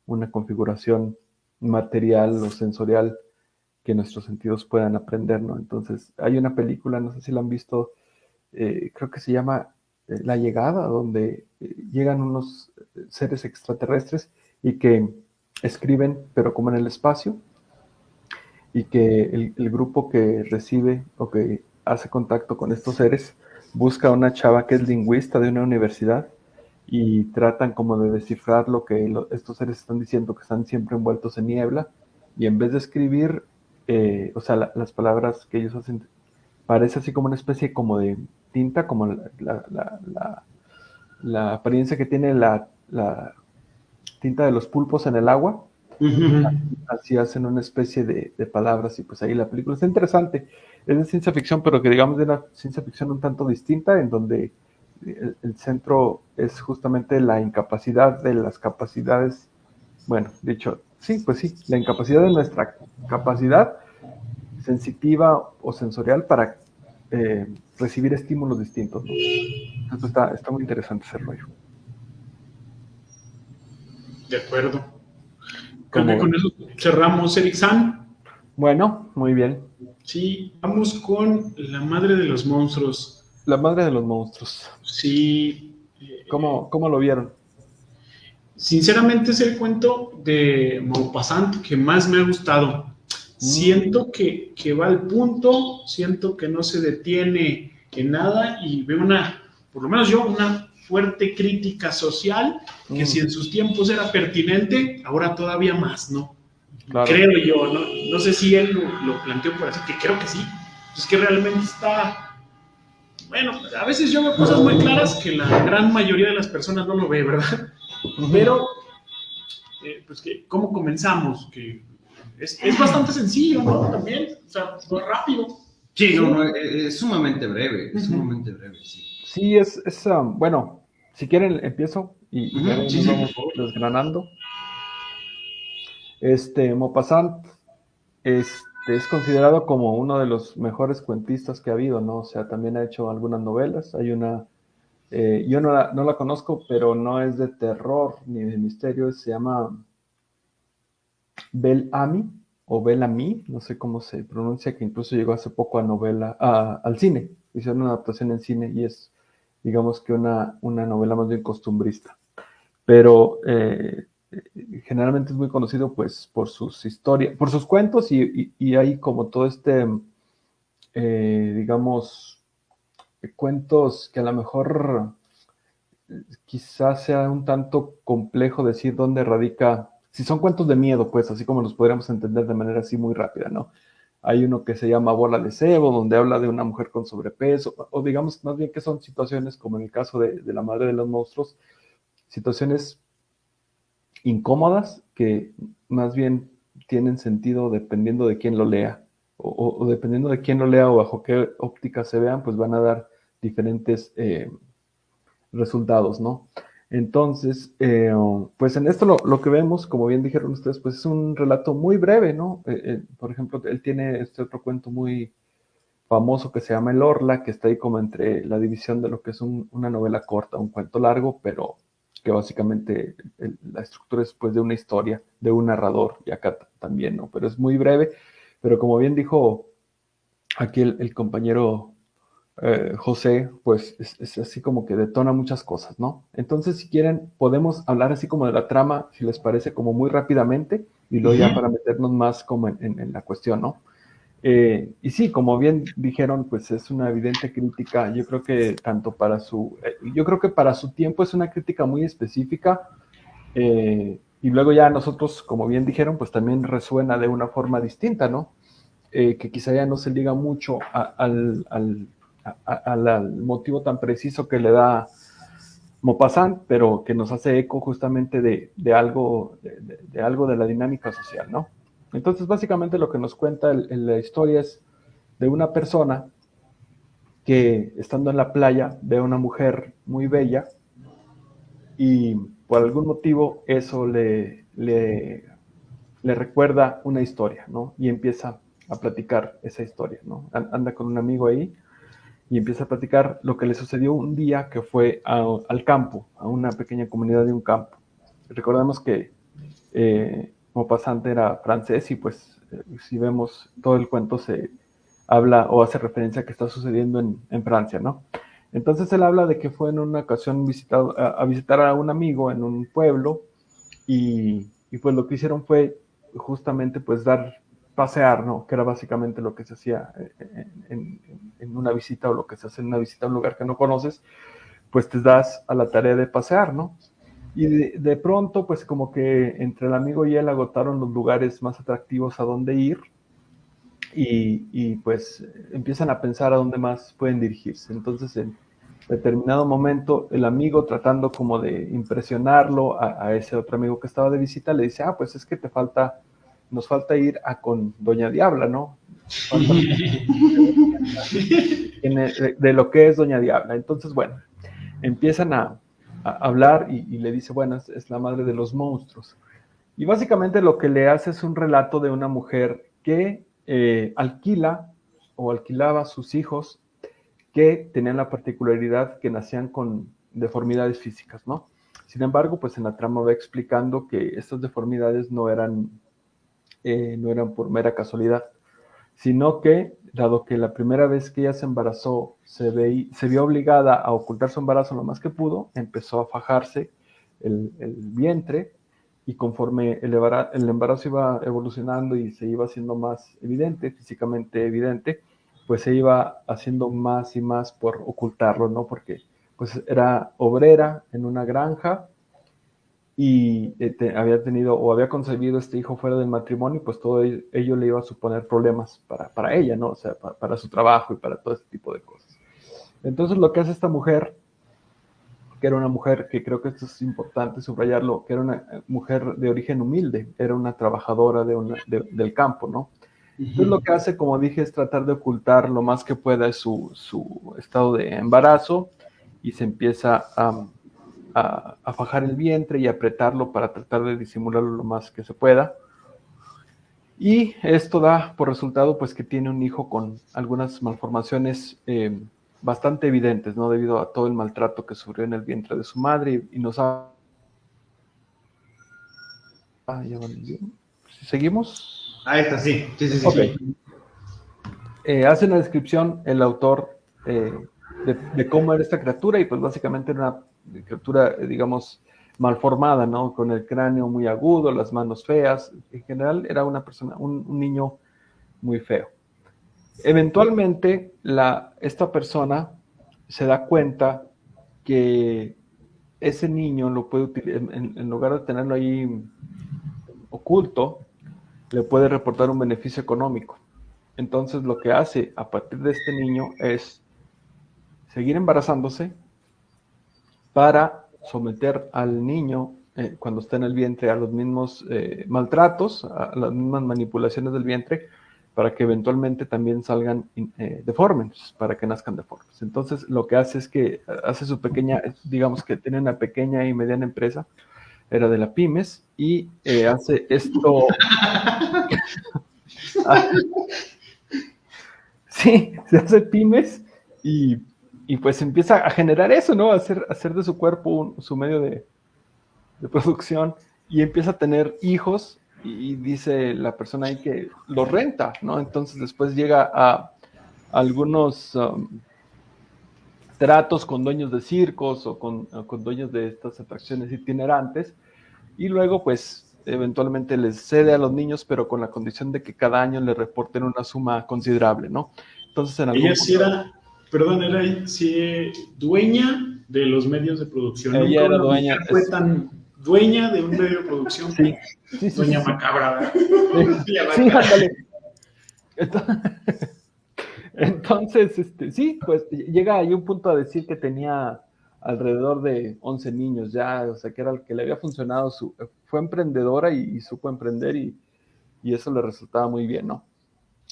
S3: una configuración material o sensorial que nuestros sentidos puedan aprender, ¿no? Entonces, hay una película, no sé si la han visto, creo que se llama La Llegada, donde llegan unos seres extraterrestres y que escriben, pero como en el espacio, y que el grupo que recibe o que hace contacto con estos seres busca a una chava que es lingüista de una universidad y tratan como de descifrar lo que estos seres están diciendo, que están siempre envueltos en niebla, y en vez de escribir, o sea, las palabras que ellos hacen, parece así como una especie como de tinta, como la apariencia que tiene la tinta de los pulpos en el agua. Así hacen una especie de palabras y pues ahí la película está interesante. Es de ciencia ficción, pero que digamos de una ciencia ficción un tanto distinta, en donde el centro es justamente la incapacidad de las capacidades, bueno, dicho, sí, pues sí, la incapacidad de nuestra capacidad sensitiva o sensorial para recibir estímulos distintos, ¿no? Entonces está muy interesante ese rollo.
S2: De acuerdo. Creo que con eso cerramos, Eric San.
S3: Bueno, muy bien.
S2: Sí, vamos con La madre de los monstruos.
S3: La madre de los monstruos.
S2: Sí,
S3: ¿Cómo lo vieron?
S2: sinceramente es el cuento de Maupassant que más me ha gustado.
S3: Mm,
S2: Siento que va al punto, siento que no se detiene en nada y veo por lo menos yo, una fuerte crítica social que si
S3: mm,
S2: en sus tiempos era pertinente, ahora todavía más, ¿no?
S3: claro.
S2: Creo yo, no sé si él lo planteó por así, que creo que sí. Es que realmente está, bueno, a veces yo veo cosas muy claras que la gran mayoría de las personas no lo ve, ¿verdad?
S3: Ujú.
S2: Pero, pues, ¿cómo comenzamos? Que es bastante sencillo, ¿no? También, o sea, rápido.
S1: Sí, no, no,
S3: Sí,
S1: es sumamente breve, es
S2: Uh-huh.
S1: sumamente breve, sí.
S3: sí, bueno, si quieren empiezo y ya de
S1: Ujú,
S3: ahí
S1: sí,
S3: nos
S1: sí, por
S3: vamos
S1: favor.
S3: desgranando. Maupassant es considerado como uno de los mejores cuentistas que ha habido, ¿no? O sea, también ha hecho algunas novelas. Hay una, yo no la conozco, pero no es de terror ni de misterio, se llama Bel Ami o Bel Ami, no sé cómo se pronuncia, que incluso llegó hace poco a al cine. Hicieron una adaptación en cine y es, digamos que una novela más bien costumbrista. Pero generalmente es muy conocido pues por sus historias, por sus cuentos y hay como todo digamos, cuentos que a lo mejor quizás sea un tanto complejo decir dónde radica, si son cuentos de miedo, pues así como los podríamos entender de manera así muy rápida, ¿no? Hay uno que se llama Bola de Cebo, donde habla de una mujer con sobrepeso, o digamos más bien que son situaciones como en el caso de la madre de los monstruos, situaciones incómodas que más bien tienen sentido dependiendo de quién lo lea, o dependiendo de quién lo lea o bajo qué óptica se vean, pues van a dar diferentes resultados, ¿no? Entonces, pues en esto lo que vemos, como bien dijeron ustedes, pues es un relato muy breve, ¿no? Por ejemplo, él tiene este otro cuento muy famoso que se llama El Orla, que está ahí como entre la división de lo que es una novela corta, un cuento largo, pero que básicamente la estructura es pues de una historia, de un narrador, y acá también, ¿no? Pero es muy breve, pero como bien dijo aquí el compañero José, pues es así como que detona muchas cosas, ¿no? Entonces, si quieren, podemos hablar así como de la trama, si les parece, como muy rápidamente, y luego ya
S1: Ujú.
S3: para meternos más como en la cuestión, ¿no? Y sí, como bien dijeron, pues es una evidente crítica, yo creo que tanto yo creo que para su tiempo es una crítica muy específica, y luego ya nosotros, como bien dijeron, pues también resuena de una forma distinta, ¿no? Que quizá ya no se liga mucho al motivo tan preciso que le da Maupassant, pero que nos hace eco justamente de algo, de algo de la dinámica social, ¿no? Entonces, básicamente lo que nos cuenta la historia es de una persona que estando en la playa ve a una mujer muy bella y por algún motivo eso le recuerda una historia, ¿no? Y empieza a platicar esa historia, ¿no? Anda con un amigo ahí y empieza a platicar lo que le sucedió un día que fue al campo, a una pequeña comunidad de un campo. Recordemos que Maupassant era francés y pues si vemos todo el cuento se habla o hace referencia a que está sucediendo en Francia, ¿no? Entonces él habla de que fue en una ocasión a visitar a un amigo en un pueblo y pues lo que hicieron fue justamente pues pasear, ¿no? Que era básicamente lo que se hacía en una visita o lo que se hace en una visita a un lugar que no conoces, pues te das a la tarea de pasear, ¿no? Y de pronto, pues como que entre el amigo y él agotaron los lugares más atractivos a dónde ir y pues empiezan a pensar a dónde más pueden dirigirse. Entonces, en determinado momento, el amigo tratando como de impresionarlo a ese otro amigo que estaba de visita, le dice, pues es que nos falta ir a con Doña Diabla, ¿no? Falta de lo que es Doña Diabla. Entonces, bueno, empiezan a hablar y le dice, bueno, es la madre de los monstruos. Y básicamente lo que le hace es un relato de una mujer que alquila o alquilaba a sus hijos que tenían la particularidad que nacían con deformidades físicas, ¿no? Sin embargo, pues en la trama va explicando que estas deformidades no eran por mera casualidad, sino que, dado que la primera vez que ella se embarazó se vio obligada a ocultar su embarazo lo más que pudo, empezó a fajarse el vientre, y conforme el embarazo iba evolucionando y se iba haciendo más evidente, físicamente evidente, pues se iba haciendo más y más por ocultarlo, ¿no? Porque pues era obrera en una granja y había tenido o había concebido este hijo fuera del matrimonio, pues todo ello le iba a suponer problemas para ella, ¿no? O sea, para su trabajo y para todo este tipo de cosas. Entonces lo que hace esta mujer, que era una mujer, que creo que esto es importante subrayarlo, que era una mujer de origen humilde, era una trabajadora del campo, ¿no? Entonces lo que hace, como dije, es tratar de ocultar lo más que pueda su estado de embarazo, y se empieza a fajar el vientre y apretarlo para tratar de disimularlo lo más que se pueda. Y esto da por resultado pues que tiene un hijo con algunas malformaciones bastante evidentes, ¿no? Debido a todo el maltrato que sufrió en el vientre de su madre, y nos ha... ya van bien. ¿Seguimos?
S1: Ahí está, sí. Sí.
S3: Okay. Hace una descripción el autor de cómo era esta criatura, y pues básicamente era una criatura, digamos, malformada, ¿no? Con el cráneo muy agudo, las manos feas. En general era una persona, un niño muy feo. Eventualmente esta persona se da cuenta que ese niño lo puede utilizar, en lugar de tenerlo ahí oculto, le puede reportar un beneficio económico. Entonces lo que hace a partir de este niño es seguir embarazándose para someter al niño, cuando está en el vientre, a los mismos maltratos, a las mismas manipulaciones del vientre, para que eventualmente también salgan deformes, para que nazcan deformes. Entonces lo que hace es que hace su pequeña, digamos que tiene una pequeña y mediana empresa, era de la pymes, y hace esto... Sí, se hace pymes, y pues empieza a generar eso, ¿no? A hacer de su cuerpo su medio de producción, y empieza a tener hijos, y dice la persona ahí que los renta, ¿no? Entonces después llega a algunos tratos con dueños de circos o con dueños de estas atracciones itinerantes, y luego pues eventualmente les cede a los niños, pero con la condición de que cada año le reporten una suma considerable, ¿no? Entonces en algún
S2: ella sí era, perdón, era sí, dueña de los medios de producción.
S3: Ella era dueña.
S2: Fue tan dueña de un medio de producción.
S3: Sí,
S2: Doña
S3: sí.
S2: Macabra.
S3: Sí, ándale. Entonces, sí, pues llega ahí un punto a decir que tenía alrededor de 11 niños ya, o sea, que era el que le había funcionado, fue emprendedora y supo emprender, y eso le resultaba muy bien, ¿no?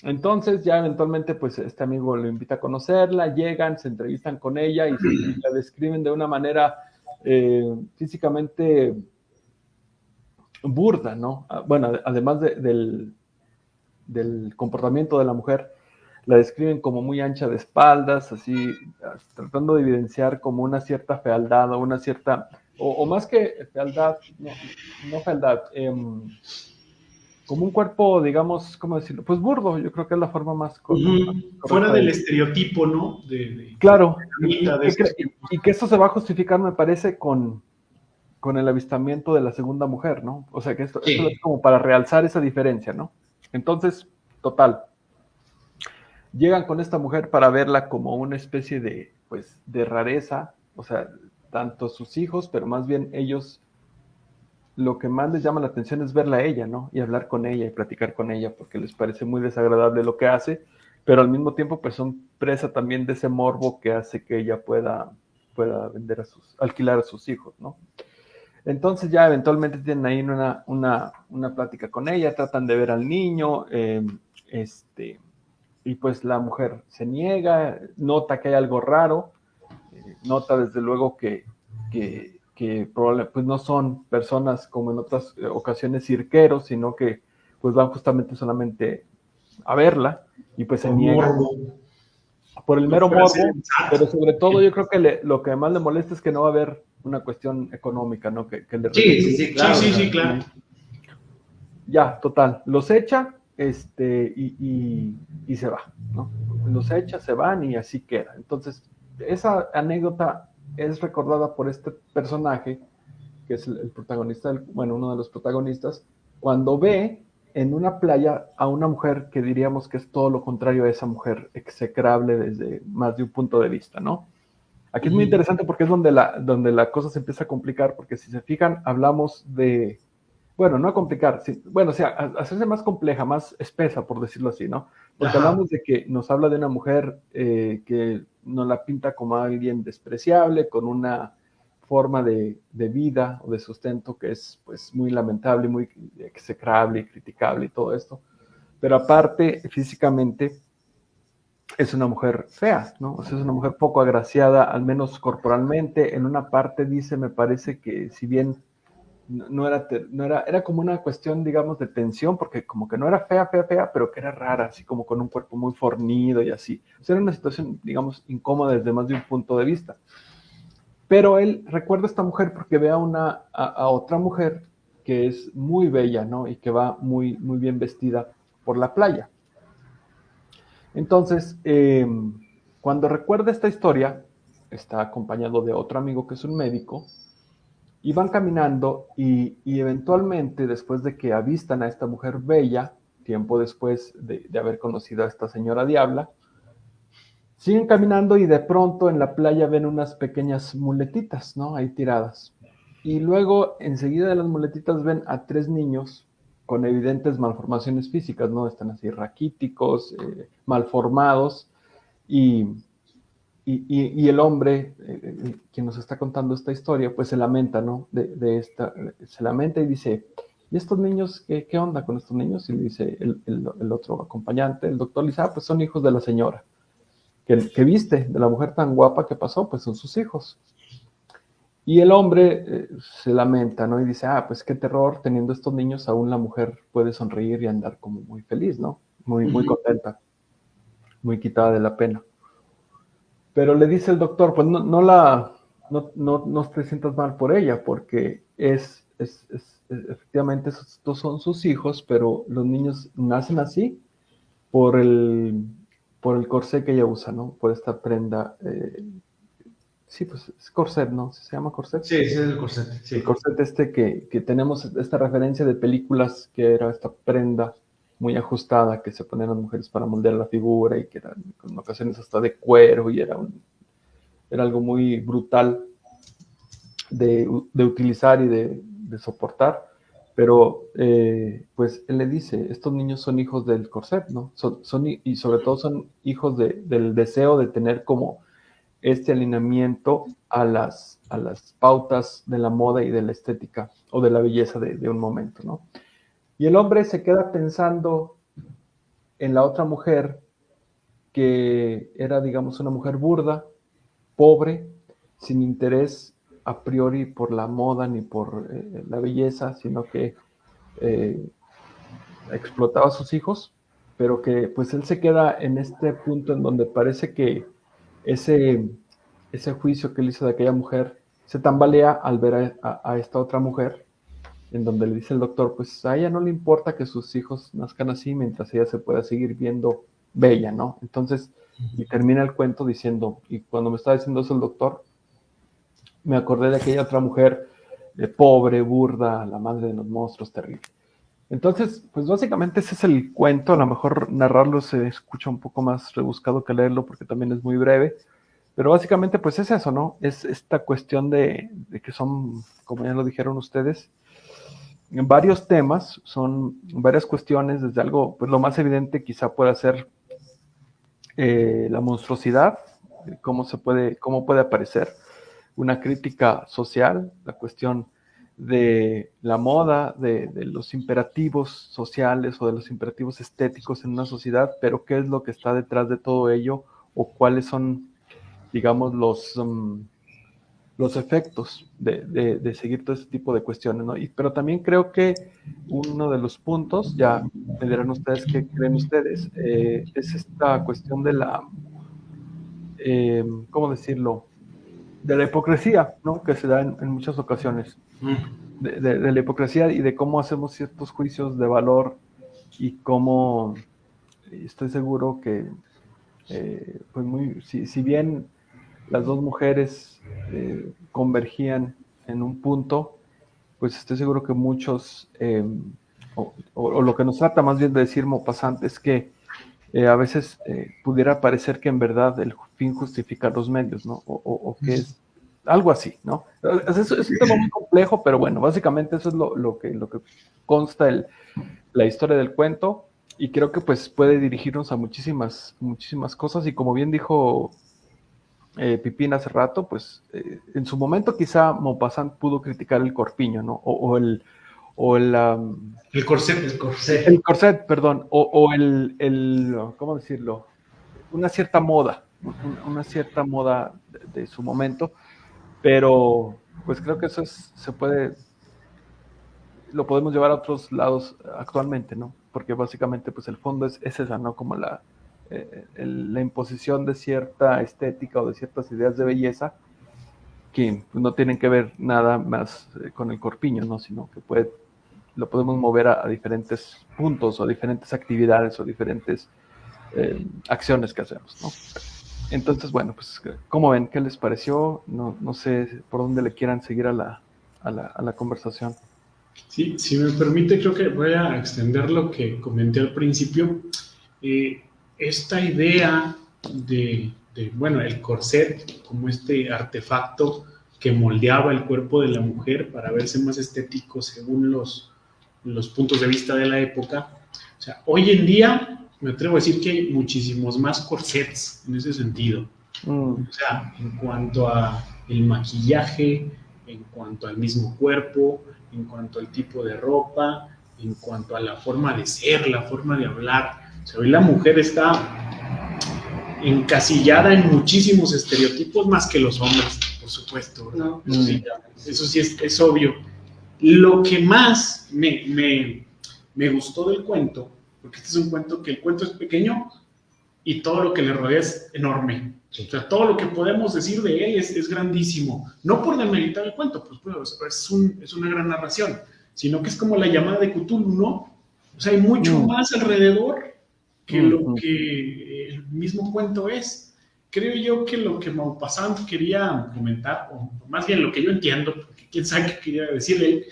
S3: Entonces ya eventualmente pues este amigo lo invita a conocerla, llegan, se entrevistan con ella y la describen de una manera físicamente burda, ¿no? Bueno, además del comportamiento de la mujer, la describen como muy ancha de espaldas, así, tratando de evidenciar como una cierta fealdad, o una cierta, o más que fealdad, no fealdad, como un cuerpo, digamos, ¿cómo decirlo? Pues burdo, yo creo que es la forma más correcta.
S2: Fuera del estereotipo, ¿no?
S3: Claro, y que esto se va a justificar, me parece, con el avistamiento de la segunda mujer, ¿no? O sea, que esto es como para realzar esa diferencia, ¿no? Entonces, total, llegan con esta mujer para verla como una especie de, pues, de rareza, o sea, tanto sus hijos, pero más bien ellos, lo que más les llama la atención es verla a ella, ¿no? Y hablar con ella y platicar con ella, porque les parece muy desagradable lo que hace, pero al mismo tiempo pues son presa también de ese morbo que hace que ella pueda alquilar a sus hijos, ¿no? Entonces ya eventualmente tienen ahí una plática con ella, tratan de ver al niño, y pues la mujer se niega, nota que hay algo raro, nota desde luego que probablemente pues no son personas como en otras ocasiones cirqueros, sino que pues van justamente solamente a verla, y pues se niega por el mero morbo, pero sobre todo yo creo que lo que más le molesta es que no va a haber una cuestión económica, ¿no?
S1: Sí, claro.
S2: Sí, claro.
S3: Ya, total, los echa, y se va, ¿no? Los echa, se van y así queda. Entonces, esa anécdota es recordada por este personaje, que es el protagonista, bueno, uno de los protagonistas, cuando ve en una playa a una mujer que diríamos que es todo lo contrario a esa mujer execrable desde más de un punto de vista, ¿no? Aquí es muy interesante porque es donde la cosa se empieza a complicar, porque si se fijan, hablamos de, bueno, no a complicar, bueno, o sea, hacerse más compleja, más espesa, por decirlo así, ¿no? Porque hablamos de que nos habla de una mujer que nos la pinta como alguien despreciable, con una forma de vida o de sustento que es pues muy lamentable, muy execrable y criticable y todo esto. Pero aparte, físicamente, es una mujer fea, ¿no? O sea, es una mujer poco agraciada, al menos corporalmente. En una parte dice, me parece que si bien era como una cuestión, digamos, de tensión, porque como que no era fea, pero que era rara, así como con un cuerpo muy fornido y así. O sea, era una situación, digamos, incómoda desde más de un punto de vista. Pero él recuerda a esta mujer porque ve a otra mujer que es muy bella, ¿no? Y que va muy, muy bien vestida por la playa. Entonces, cuando recuerda esta historia, está acompañado de otro amigo que es un médico, y van caminando y eventualmente, después de que avistan a esta mujer bella, tiempo después de haber conocido a esta señora Diabla, siguen caminando y de pronto en la playa ven unas pequeñas muletitas, ¿no? Ahí tiradas. Y luego, enseguida de las muletitas, ven a 3 niños con evidentes malformaciones físicas, ¿no? Están así raquíticos, malformados, y, y el hombre, quien nos está contando esta historia, pues se lamenta, ¿no? Se lamenta y dice, ¿y estos niños, qué onda con estos niños? Y le dice el otro acompañante, el doctor, le dice, pues son hijos de la señora. Que viste, de la mujer tan guapa que pasó, pues son sus hijos. Y el hombre se lamenta, ¿no? Y dice, pues qué terror, teniendo estos niños, aún la mujer puede sonreír y andar como muy feliz, ¿no? Muy contenta, muy quitada de la pena. Pero le dice el doctor, pues no te sientas mal por ella, porque efectivamente estos son sus hijos, pero los niños nacen así por el corsé que ella usa, ¿no? Por esta prenda. Sí, pues es corset, ¿no? ¿Se llama corset?
S1: Sí, ese es el corset. Sí.
S3: El corset que tenemos esta referencia de películas que era esta prenda muy ajustada que se ponían las mujeres para moldear la figura y que era en ocasiones hasta de cuero y era algo muy brutal de utilizar y de soportar. Pero pues él le dice, estos niños son hijos del corset, ¿no? Y sobre todo son hijos del deseo de tener como este alineamiento a las pautas de la moda y de la estética o de la belleza de un momento, ¿no? Y el hombre se queda pensando en la otra mujer que era, digamos, una mujer burda, pobre, sin interés a priori por la moda ni por la belleza, sino que explotaba a sus hijos, pero que pues él se queda en este punto en donde parece que ese juicio que él hizo de aquella mujer se tambalea al ver a esta otra mujer, en donde le dice el doctor, pues a ella no le importa que sus hijos nazcan así mientras ella se pueda seguir viendo bella, ¿no? Entonces, y termina el cuento diciendo, y cuando me estaba diciendo eso el doctor, me acordé de aquella otra mujer pobre, burda, la madre de los monstruos, terrible. Entonces, pues básicamente ese es el cuento. A lo mejor narrarlo se escucha un poco más rebuscado que leerlo porque también es muy breve, pero básicamente pues es eso, ¿no? Es esta cuestión de que son, como ya lo dijeron ustedes, varios temas, son varias cuestiones, desde algo, pues lo más evidente quizá pueda ser la monstruosidad, cómo puede aparecer, una crítica social, la cuestión de la moda, de los imperativos sociales o de los imperativos estéticos en una sociedad, pero qué es lo que está detrás de todo ello o cuáles son, digamos, los efectos de seguir todo este tipo de cuestiones, ¿no? Pero también creo que uno de los puntos, ya me dirán ustedes qué creen ustedes, es esta cuestión de la, ¿cómo decirlo?, de la hipocresía, ¿no? Que se da en muchas ocasiones, de la hipocresía y de cómo hacemos ciertos juicios de valor y cómo estoy seguro que, pues si bien las dos mujeres convergían en un punto, pues estoy seguro que muchos, o lo que nos trata más bien de decir Maupassant es que a veces pudiera parecer que en verdad el fin justifica los medios, ¿no? O que es algo así, ¿no? Es un tema muy complejo, pero bueno, básicamente eso es lo que consta la historia del cuento, y creo que pues puede dirigirnos a muchísimas cosas, y como bien dijo Pipín hace rato, pues en su momento quizá Maupassant pudo criticar el corpiño, ¿no?
S2: El corset.
S3: El corset, perdón, ¿cómo decirlo? Una cierta moda, una cierta moda de su momento, pero pues creo que eso lo podemos llevar a otros lados actualmente, ¿no? Porque básicamente pues el fondo es esa, ¿no? Como la imposición de cierta estética o de ciertas ideas de belleza que pues, no tienen que ver nada más con el corpiño, ¿no? Sino que lo podemos mover a diferentes puntos o diferentes actividades o diferentes acciones que hacemos, ¿no? Entonces, bueno, pues, ¿cómo ven? ¿Qué les pareció? No sé por dónde le quieran seguir a la conversación.
S2: Sí, si me permite, creo que voy a extender lo que comenté al principio. Esta idea bueno, el corset como este artefacto que moldeaba el cuerpo de la mujer para verse más estético según los puntos de vista de la época. O sea, hoy en día me atrevo a decir que hay muchísimos más corsets en ese sentido. O sea, en cuanto a el maquillaje, en cuanto al mismo cuerpo, en cuanto al tipo de ropa, en cuanto a la forma de ser, la forma de hablar. O sea, hoy la mujer está encasillada en muchísimos estereotipos más que los hombres, por supuesto, ¿verdad? Eso sí es obvio. Lo que más me gustó del cuento, porque este es un cuento que el cuento es pequeño y todo lo que le rodea es enorme. O sea, todo lo que podemos decir de él es grandísimo. No por demeritar el cuento, pues es una gran narración, sino que es como la llamada de Cthulhu, ¿no? O sea, hay mucho más alrededor que lo que el mismo cuento es. Creo yo que lo que Maupassant quería comentar, o más bien lo que yo entiendo, porque quién sabe qué quería decirle él,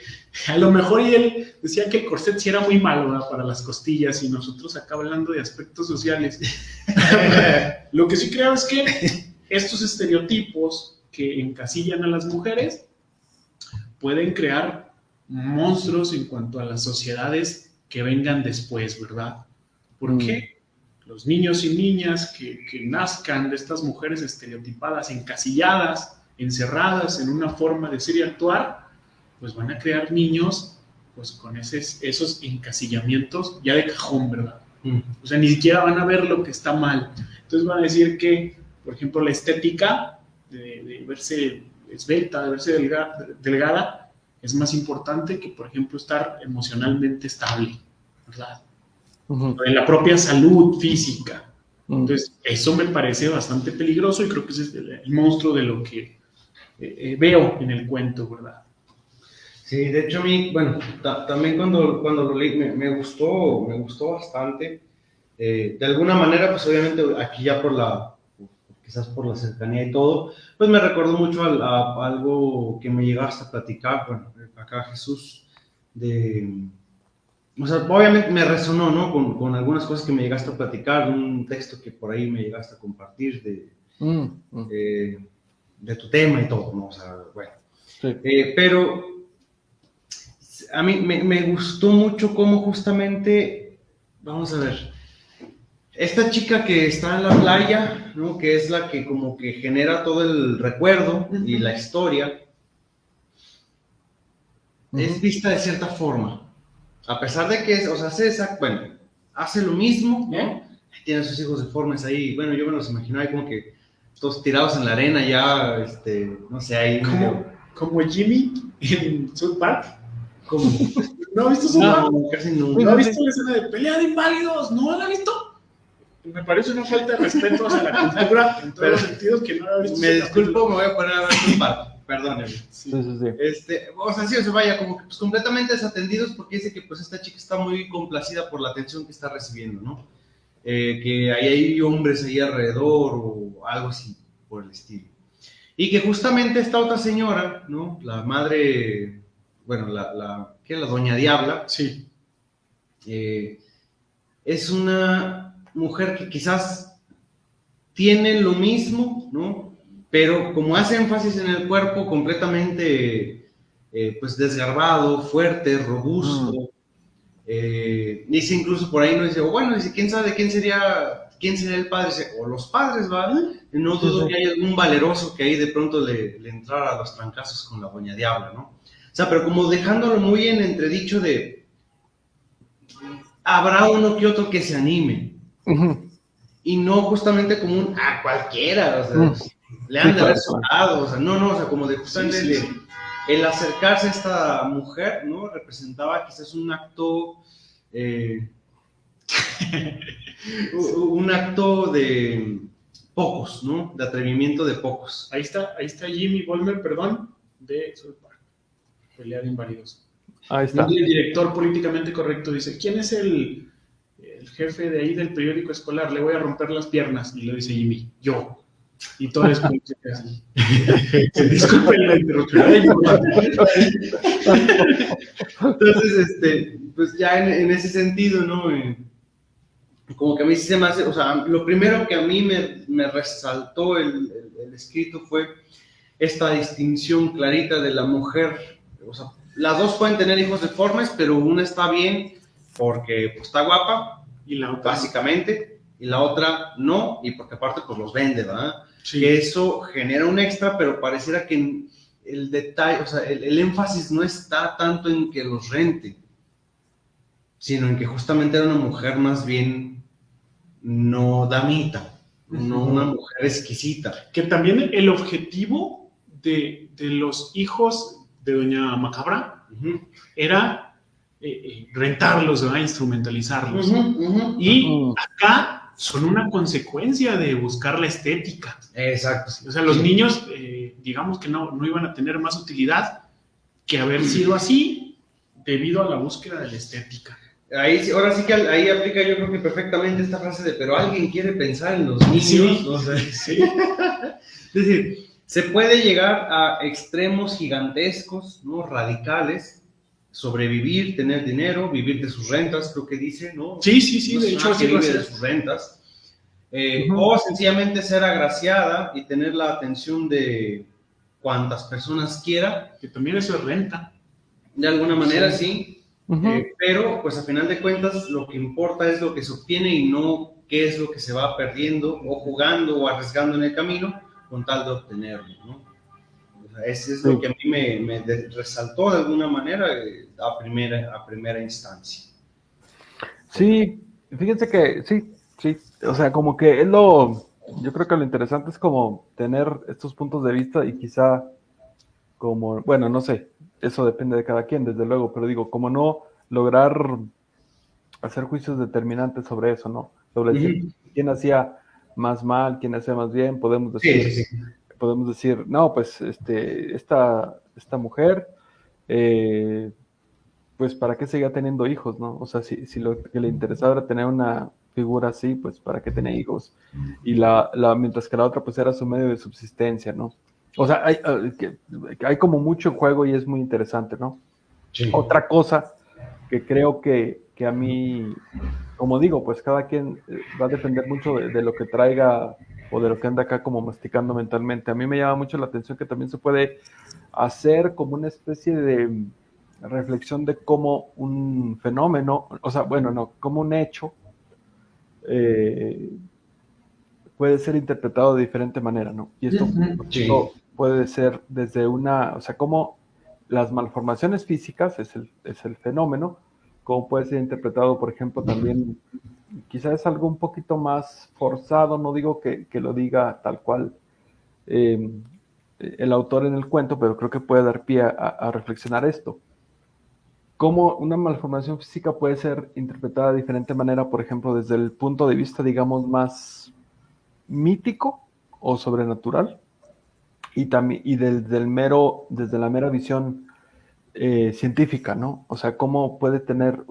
S2: a lo mejor él decía que el corset sí era muy malo, ¿verdad? Para las costillas, y nosotros acá hablando de aspectos sociales. Lo que sí creo es que estos estereotipos que encasillan a las mujeres pueden crear monstruos en cuanto a las sociedades que vengan después, ¿verdad? ¿Por qué? Los niños y niñas que nazcan de estas mujeres estereotipadas, encasilladas, encerradas en una forma de ser y actuar, pues van a crear niños pues con esos encasillamientos ya de cajón, ¿verdad? O sea, ni siquiera van a ver lo que está mal. Entonces van a decir que, por ejemplo, la estética de verse esbelta, de verse delgada, es más importante que, por ejemplo, estar emocionalmente estable, ¿verdad? En la propia salud física. Entonces, eso me parece bastante peligroso y creo que ese es el monstruo de lo que veo en el cuento, ¿verdad?
S1: Sí, de hecho a mí, bueno, también cuando lo leí me gustó bastante. De alguna manera, pues obviamente aquí ya quizás por la cercanía y todo, pues me recordó mucho a algo que me llegaste a platicar, bueno, acá Jesús, o sea, obviamente me resonó, ¿no? Con algunas cosas que me llegaste a platicar, un texto que por ahí me llegaste a compartir de tu tema y todo, ¿no? O sea, bueno. Sí. Pero a mí me gustó mucho cómo justamente, vamos a ver, esta chica que está en la playa, ¿no? Que es la que como que genera todo el recuerdo y la historia, es vista de cierta forma. A pesar de que, o sea, hace lo mismo, ¿no? Tiene a sus hijos deformes ahí. Bueno, yo me los imaginaba ahí como que todos tirados en la arena ya, no sé, ahí.
S2: Como Jimmy en South Park. ¿No has visto South Park?
S1: No, casi no.
S2: ¿No has visto la escena de pelea de inválidos? ¿No la has visto? Me parece una falta de respeto hacia la cultura en todos los sentidos que no la he visto.
S1: Me disculpo, me voy a poner a ver South Park. perdónenme.
S2: Sí.
S3: Sí, sí, sí.
S1: O sea, sí, o sea, vaya, como que pues, completamente desatendidos porque dice que pues esta chica está muy complacida por la atención que está recibiendo, ¿no? Que hay hombres ahí alrededor o algo así por el estilo. Y que justamente esta otra señora, ¿no? La madre, bueno, ¿qué es la doña Diabla?
S2: Sí.
S1: Es una mujer que quizás tiene lo mismo, ¿no? Pero como hace énfasis en el cuerpo completamente, pues desgarbado, fuerte, robusto, dice incluso por ahí, no dice, bueno, dice, ¿quién sabe quién sería el padre? Dice, o los padres, ¿va? No dudo que haya algún valeroso que ahí de pronto le entrara a los trancazos con la doña Diabla, ¿no? O sea, pero como dejándolo muy en entredicho de, habrá uno que otro que se anime. Y no justamente como a cualquiera, o sea, le han de haber soltado, o sea, no, o sea, como de justamente el acercarse a esta mujer, ¿no? Representaba quizás un acto, un acto de pocos, ¿no? De atrevimiento de pocos.
S2: Ahí está Jimmy Vollmer, perdón, de South Park, Pelea de Inválidos.
S3: Ahí está.
S2: El director políticamente correcto dice, ¿quién es el jefe de ahí del periódico escolar? Le voy a romper las piernas. Y le dice Jimmy, yo. Y todo es como que así. Disculpen la interrupción.
S1: Entonces, pues ya en ese sentido, ¿no? Como que a mí sí se me hace, o sea, lo primero que a mí me resaltó el escrito fue esta distinción clarita de la mujer. O sea, las dos pueden tener hijos deformes, pero una está bien porque pues, está guapa,
S2: y la otra
S1: básicamente, y la otra no, y porque aparte pues los vende, ¿verdad?
S2: Sí.
S1: Que eso genera un extra, pero pareciera que el detalle, o sea, el énfasis no está tanto en que los rente, sino en que justamente era una mujer más bien no damita, no una mujer exquisita.
S2: Que también el objetivo de los hijos de Doña Macabra era rentarlos, ¿verdad? Instrumentalizarlos. Y acá son una consecuencia de buscar la estética.
S1: Exacto.
S2: O sea, los niños, digamos que no iban a tener más utilidad que haber sido así debido a la búsqueda de la estética.
S1: Ahora sí que ahí aplica yo creo que perfectamente esta frase de pero alguien quiere pensar en los niños.
S2: Sí,
S1: o sea,
S2: sí.
S1: Es decir, se puede llegar a extremos gigantescos, ¿no? Radicales, sobrevivir, tener dinero, vivir de sus rentas, creo que dice, ¿no?
S2: Sí, de hecho
S1: así vive de sus rentas. O sencillamente ser agraciada y tener la atención de cuantas personas quiera.
S2: Que también eso es renta.
S1: De alguna manera, sí. Pero, pues a final de cuentas, lo que importa es lo que se obtiene y no qué es lo que se va perdiendo o jugando o arriesgando en el camino con tal de obtenerlo, ¿no? O sea, eso es lo que a mí me resaltó de alguna manera a primera instancia.
S3: Sí, fíjense que sí, o sea, como que yo creo que lo interesante es como tener estos puntos de vista y quizá como, bueno, no sé, eso depende de cada quien, desde luego, pero digo, como no lograr hacer juicios determinantes sobre eso, ¿no? Sobre quién hacía más mal, quién hacía más bien, podemos decir, no, pues esta mujer, pues para qué seguía teniendo hijos, ¿no? O sea, si lo que le interesaba era tener una figura así, pues para qué tenía hijos. Y mientras que la otra pues era su medio de subsistencia, ¿no? O sea, hay como mucho en juego y es muy interesante, ¿no? Sí. Otra cosa que creo que a mí, como digo, pues cada quien va a depender mucho de lo que traiga o de lo que anda acá como masticando mentalmente. A mí me llama mucho la atención que también se puede hacer como una especie de reflexión de cómo un fenómeno, o sea, bueno, no, como un hecho puede ser interpretado de diferente manera, ¿no? Y esto puede ser desde o sea, como las malformaciones físicas es el fenómeno, como puede ser interpretado, por ejemplo, también, quizás es algo un poquito más forzado, no digo que lo diga tal cual el autor en el cuento, pero creo que puede dar pie a reflexionar esto. Cómo una malformación física puede ser interpretada de diferente manera, por ejemplo, desde el punto de vista, digamos, más mítico o sobrenatural, y también desde la mera visión científica, ¿no? O sea, cómo puede tener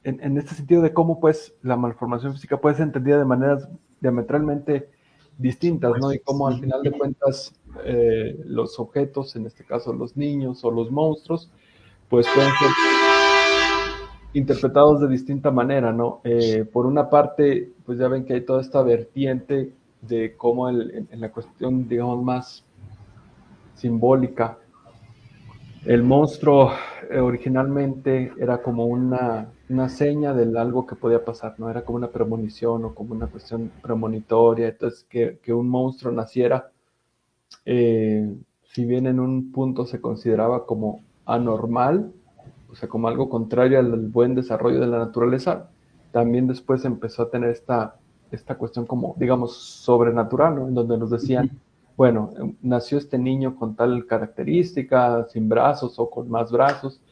S3: en este sentido de cómo pues la malformación física puede ser entendida de maneras diametralmente distintas, ¿no? Y cómo al final de cuentas los objetos, en este caso los niños o los monstruos, pues pueden ser interpretados de distinta manera, ¿no? Por una parte, pues ya ven que hay toda esta vertiente de cómo en la cuestión, digamos, más simbólica, el monstruo originalmente era como una seña de algo que podía pasar, ¿no? Era como una premonición o como una cuestión premonitoria. Entonces, que un monstruo naciera, si bien en un punto se consideraba como anormal, o sea, como algo contrario al buen desarrollo de la naturaleza, también después empezó a tener esta cuestión como, digamos, sobrenatural, ¿no? En donde nos decían, bueno, nació este niño con tal característica, sin brazos o con más brazos,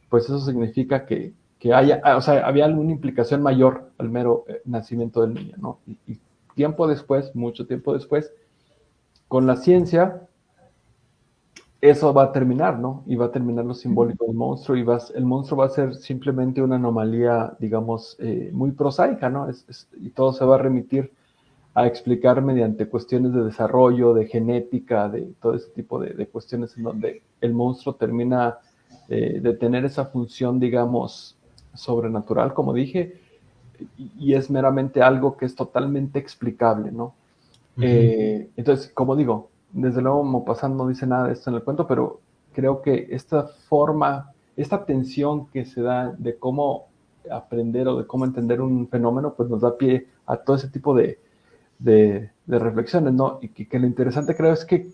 S3: pues eso significa que haya, o sea, había alguna implicación mayor al mero nacimiento del niño, ¿no? Y tiempo después, mucho tiempo después, con la ciencia, eso va a terminar, ¿no? Y va a terminar lo simbólico del monstruo y el monstruo va a ser simplemente una anomalía, digamos, muy prosaica, ¿no? Y todo se va a remitir a explicar mediante cuestiones de desarrollo, de genética, de todo ese tipo de cuestiones en donde el monstruo termina de tener esa función, digamos, sobrenatural, como dije, y es meramente algo que es totalmente explicable, ¿no? Entonces, como digo, desde luego Maupassant no dice nada de esto en el cuento, pero creo que esta forma, esta tensión que se da de cómo aprender o de cómo entender un fenómeno, pues nos da pie a todo ese tipo de reflexiones, ¿no? Y que lo interesante creo es que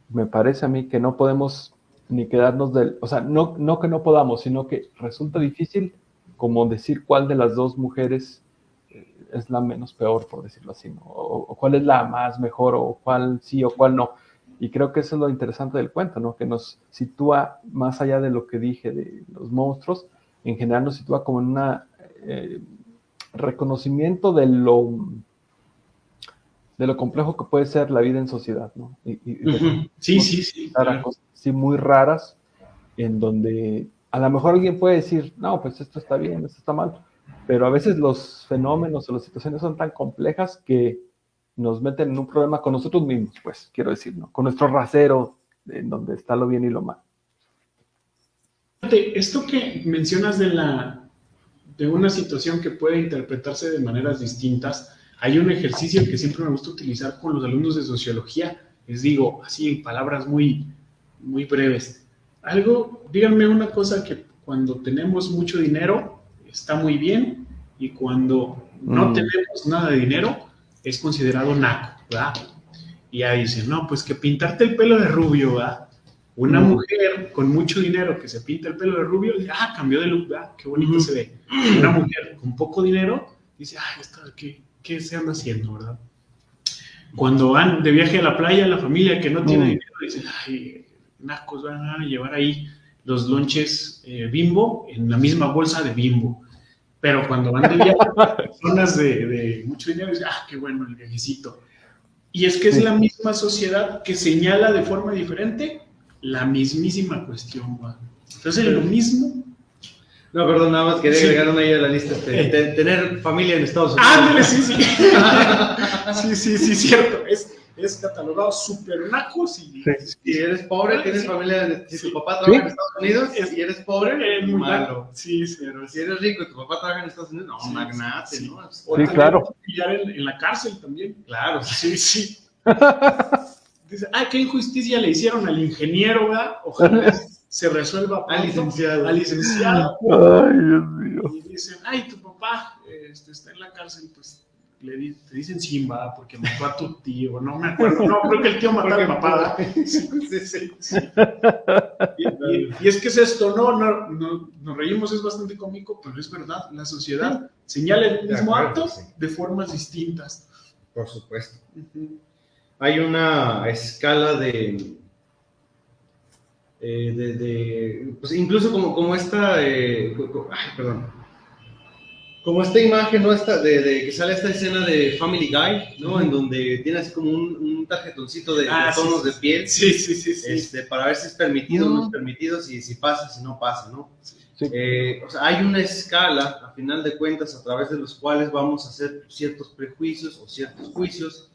S3: me parece a mí que no podemos ni quedarnos o sea, no que no podamos, sino que resulta difícil como decir cuál de las dos mujeres es la menos peor, por decirlo así, ¿no? O cuál es la más mejor, o cuál sí o cuál no. Y creo que eso es lo interesante del cuento, ¿no? Que nos sitúa más allá de lo que dije de los monstruos, en general nos sitúa como en un reconocimiento de lo complejo que puede ser la vida en sociedad, ¿no?
S2: Sí, claro.
S3: Cosas así muy raras, en donde a lo mejor alguien puede decir, no, pues esto está bien, esto está mal, pero a veces los fenómenos o las situaciones son tan complejas que nos meten en un problema con nosotros mismos, pues, quiero decir, ¿no? Con nuestro rasero, en donde está lo bien y lo mal.
S2: Esto que mencionas de una situación que puede interpretarse de maneras distintas, hay un ejercicio que siempre me gusta utilizar con los alumnos de sociología. Les digo, así en palabras muy, muy breves. Díganme una cosa que cuando tenemos mucho dinero está muy bien y cuando no tenemos nada de dinero es considerado naco, ¿verdad? Y ya dicen, no, pues que pintarte el pelo de rubio, ¿verdad? Una mujer con mucho dinero que se pinta el pelo de rubio, dice, cambió de look, ¿verdad? Qué bonito se ve. Una mujer con poco dinero dice, ¿qué se anda haciendo, verdad? Cuando van de viaje a la playa, la familia que no tiene dinero dice, nacos, van a llevar ahí los lonches Bimbo en la misma bolsa de Bimbo. Pero cuando van de viaje, personas de mucho dinero dicen, qué bueno el viajecito. Y es que es la misma sociedad que señala de forma diferente la mismísima cuestión, ¿va? Entonces, lo mismo.
S1: No, perdón, nada más quería agregar una ahí a la lista, tener familia en Estados Unidos.
S2: Ándale, sí, cierto. Es catalogado súper naco. Si
S1: eres pobre, tienes familia, si tu papá trabaja en Estados Unidos, si eres pobre,
S2: es
S1: muy malo.
S2: Sí,
S1: pero si eres rico y tu papá trabaja en Estados Unidos, no, magnate, ¿no?
S2: O claro. En la cárcel también.
S1: Claro.
S2: Sí. Dice, qué injusticia le hicieron al ingeniero, ¿verdad? Ojalá se resuelva pronto. Al licenciado.
S3: Ay, Dios mío.
S2: Y dicen, tu papá está en la cárcel, pues te dicen Simba porque mató a tu tío, no me acuerdo, no, creo que el tío mató a mi papá. Sí. Y es que es esto, nos reímos, es bastante cómico, pero es verdad, la sociedad señala el mismo acto de formas distintas.
S1: Por supuesto. Hay una escala pues incluso como esta, como esta imagen, ¿no? De que sale esta escena de Family Guy, ¿no? En donde tiene así como un tarjetoncito de tonos de piel.
S2: Sí.
S1: Para ver si es permitido o no es permitido, si pasa, si no pasa, ¿no?
S3: Sí.
S1: O sea, hay una escala, a final de cuentas, a través de los cuales vamos a hacer ciertos prejuicios o ciertos juicios,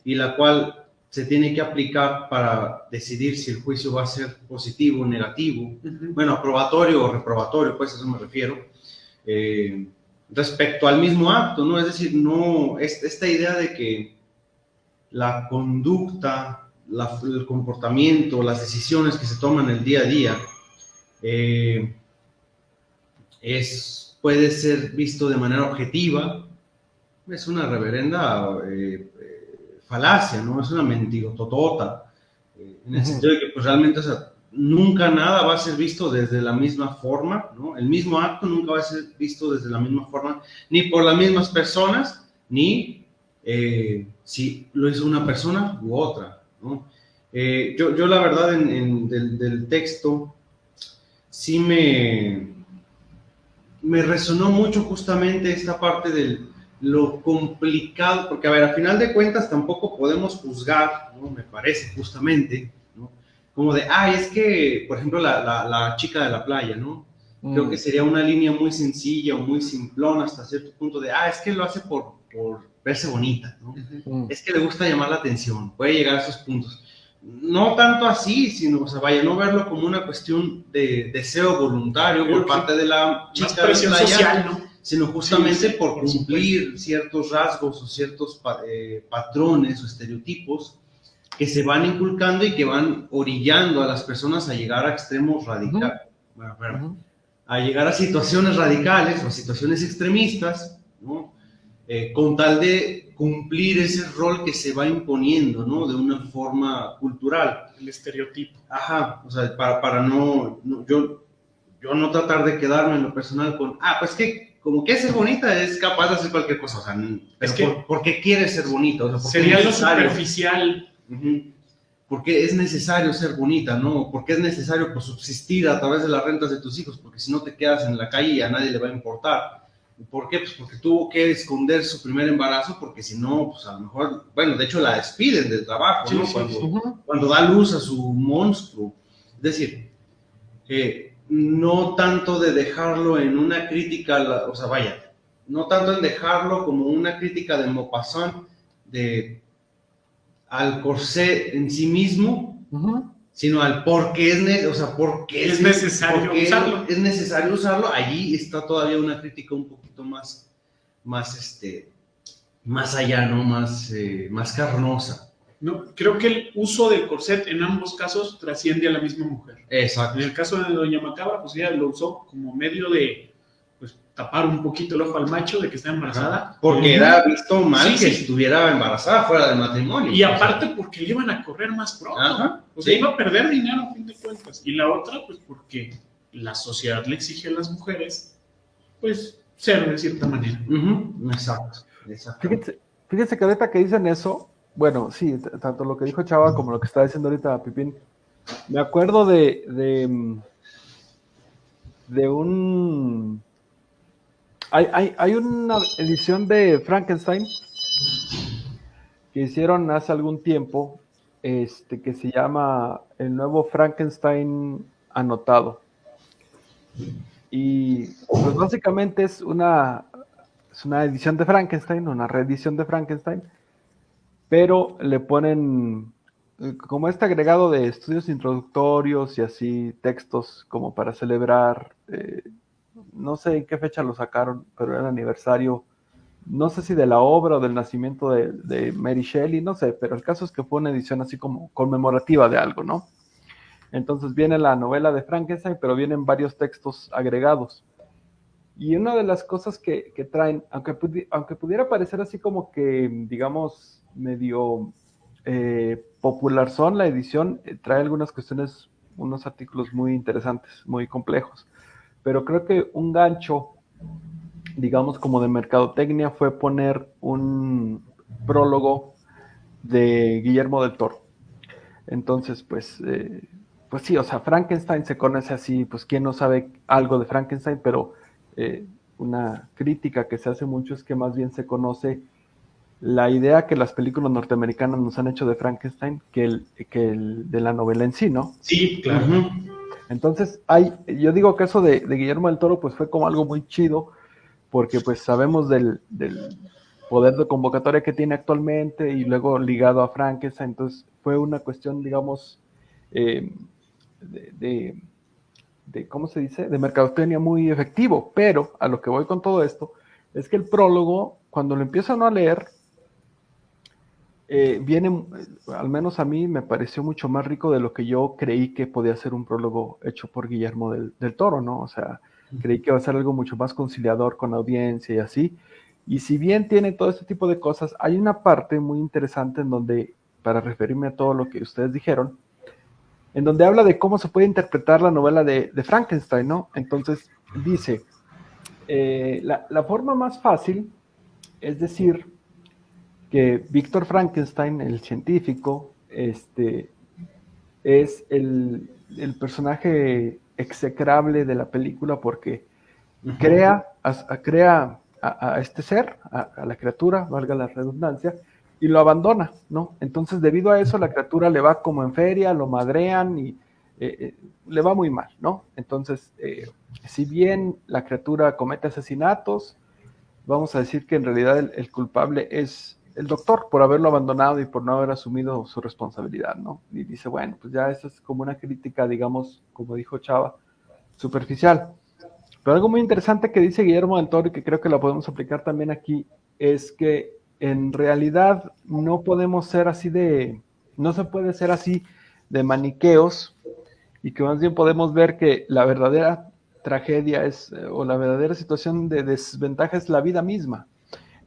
S1: y la cual se tiene que aplicar para decidir si el juicio va a ser positivo o negativo, bueno, aprobatorio o reprobatorio, pues a eso me refiero, respecto al mismo acto, ¿no? Es decir, no, esta idea de que la conducta, el comportamiento, las decisiones que se toman el día a día, puede ser visto de manera objetiva, es una reverenda falacia, ¿no? Es una mentirototota, en el sentido de que pues, realmente, o sea, nunca nada va a ser visto desde la misma forma, ¿no? El mismo acto nunca va a ser visto desde la misma forma, ni por las mismas personas, ni si lo hizo una persona u otra, ¿no? Yo la verdad, del texto, sí me resonó mucho justamente esta parte de lo complicado, porque a ver, a final de cuentas tampoco podemos juzgar, ¿no? Me parece justamente, ¿no? Como de, es que, por ejemplo, la chica de la playa, ¿no? Creo que sería una línea muy sencilla o muy simplona hasta cierto punto de, es que lo hace por verse bonita, ¿no? Es que le gusta llamar la atención, puede llegar a esos puntos. No tanto así, sino, o sea, vaya, no verlo como una cuestión de deseo voluntario por parte de la chica de la playa, social, ¿no? Sino justamente por cumplir ciertos rasgos o ciertos patrones o estereotipos que se van inculcando y que van orillando a las personas a llegar a extremos radicales, a llegar a situaciones radicales o a situaciones extremistas, ¿no? Con tal de cumplir ese rol que se va imponiendo, ¿no? De una forma cultural.
S2: El estereotipo.
S1: O sea, para no yo no tratar de quedarme en lo personal con, pues que como que ser bonita es capaz de hacer cualquier cosa, o sea, pero es que, ¿por qué quiere ser bonita? O sea,
S2: sería lo superficial.
S1: Porque es necesario ser bonita, ¿no? Porque es necesario pues, subsistir a través de las rentas de tus hijos, porque si no te quedas en la calle y a nadie le va a importar. ¿Por qué? Pues porque tuvo que esconder su primer embarazo, porque si no, pues a lo mejor, bueno, de hecho la despiden del trabajo, ¿no? Cuando da luz a su monstruo. Es decir, no tanto de dejarlo en una crítica, o sea, vaya, no tanto en dejarlo como una crítica de Maupassant al corset en sí mismo, sino al por qué es necesario usarlo. Es necesario usarlo. Allí está todavía una crítica un poquito más allá, ¿no? Más carnosa.
S2: No, creo que el uso del corset en ambos casos trasciende a la misma mujer.
S1: Exacto.
S2: En el caso de doña Macabra, pues ella lo usó como medio de pues, tapar un poquito el ojo al macho de que está embarazada.
S1: Porque era visto mal que estuviera embarazada fuera del matrimonio.
S2: Y aparte porque le iban a correr más pronto. O sea, iba a perder dinero a fin de cuentas. Y la otra, pues porque la sociedad le exige a las mujeres, pues, ser de cierta manera.
S1: Exacto.
S3: Fíjense que ahorita que dicen eso, bueno, sí, tanto lo que dijo Chava como lo que está diciendo ahorita Pipín, me acuerdo de un... Hay una edición de Frankenstein que hicieron hace algún tiempo, que se llama El Nuevo Frankenstein Anotado. Y pues básicamente es una edición de Frankenstein, una reedición de Frankenstein, pero le ponen como este agregado de estudios introductorios y así textos como para celebrar, no sé en qué fecha lo sacaron, pero era el aniversario, no sé si de la obra o del nacimiento de Mary Shelley, no sé, pero el caso es que fue una edición así como conmemorativa de algo, ¿no? Entonces viene la novela de Frankenstein, pero vienen varios textos agregados. Y una de las cosas que traen, aunque pudiera parecer así como que, digamos, medio popular son la edición, trae algunas cuestiones, unos artículos muy interesantes, muy complejos. Pero creo que un gancho, digamos, como de mercadotecnia fue poner un prólogo de Guillermo del Toro. Entonces, pues sí, o sea, Frankenstein se conoce así, pues quién no sabe algo de Frankenstein, pero una crítica que se hace mucho es que más bien se conoce la idea que las películas norteamericanas nos han hecho de Frankenstein que el de la novela en sí, ¿no?
S2: Sí, claro.
S1: Ujú.
S3: Entonces, yo digo que eso de Guillermo del Toro pues fue como algo muy chido, porque pues sabemos del poder de convocatoria que tiene actualmente y luego ligado a Frankenstein, entonces fue una cuestión, digamos, eh, de, ¿cómo se dice?, de mercadotecnia muy efectivo, pero a lo que voy con todo esto es que el prólogo, cuando lo empiezan a leer, viene, al menos a mí me pareció mucho más rico de lo que yo creí que podía ser un prólogo hecho por Guillermo del Toro, ¿no? O sea, creí que iba a ser algo mucho más conciliador con la audiencia y así. Y si bien tiene todo este tipo de cosas, hay una parte muy interesante en donde, para referirme a todo lo que ustedes dijeron, en donde habla de cómo se puede interpretar la novela de Frankenstein, ¿no? Entonces, dice, la forma más fácil es decir que Víctor Frankenstein, el científico, es el personaje execrable de la película porque
S1: Ujú.
S3: crea a este ser, a la criatura, valga la redundancia, y lo abandona, ¿no? Entonces, debido a eso, la criatura le va como en feria, lo madrean y le va muy mal, ¿no? Entonces, si bien la criatura comete asesinatos, vamos a decir que en realidad el culpable es el doctor por haberlo abandonado y por no haber asumido su responsabilidad, ¿no? Y dice, bueno, pues ya eso es como una crítica, digamos, como dijo Chava, superficial. Pero algo muy interesante que dice Guillermo del Toro y que creo que la podemos aplicar también aquí es que en realidad no podemos ser así no se puede ser así de maniqueos y que más bien podemos ver que la verdadera tragedia o la verdadera situación de desventaja es la vida misma,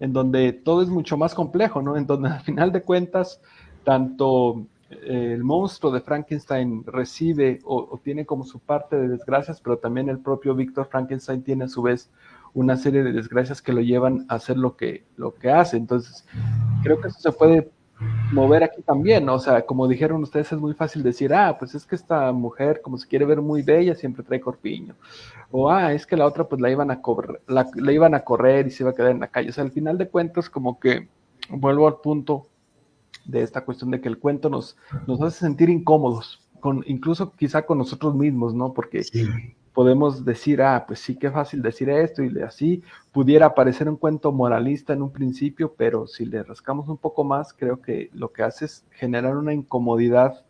S3: en donde todo es mucho más complejo, ¿no? En donde al final de cuentas, tanto el monstruo de Frankenstein recibe o tiene como su parte de desgracias, pero también el propio Víctor Frankenstein tiene a su vez una serie de desgracias que lo llevan a hacer lo que hace. Entonces, creo que eso se puede mover aquí también, ¿no? O sea, como dijeron ustedes, es muy fácil decir, pues es que esta mujer, como se quiere ver muy bella, siempre trae corpiño. O, es que la otra, pues la iban a correr, la iban a correr y se iba a quedar en la calle. O sea, al final de cuentas, como que vuelvo al punto de esta cuestión de que el cuento nos hace sentir incómodos, incluso quizá con nosotros mismos, ¿no? Porque
S1: Sí.
S3: podemos decir, pues sí, qué fácil decir esto y así pudiera parecer un cuento moralista en un principio, pero si le rascamos un poco más, creo que lo que hace es generar una incomodidad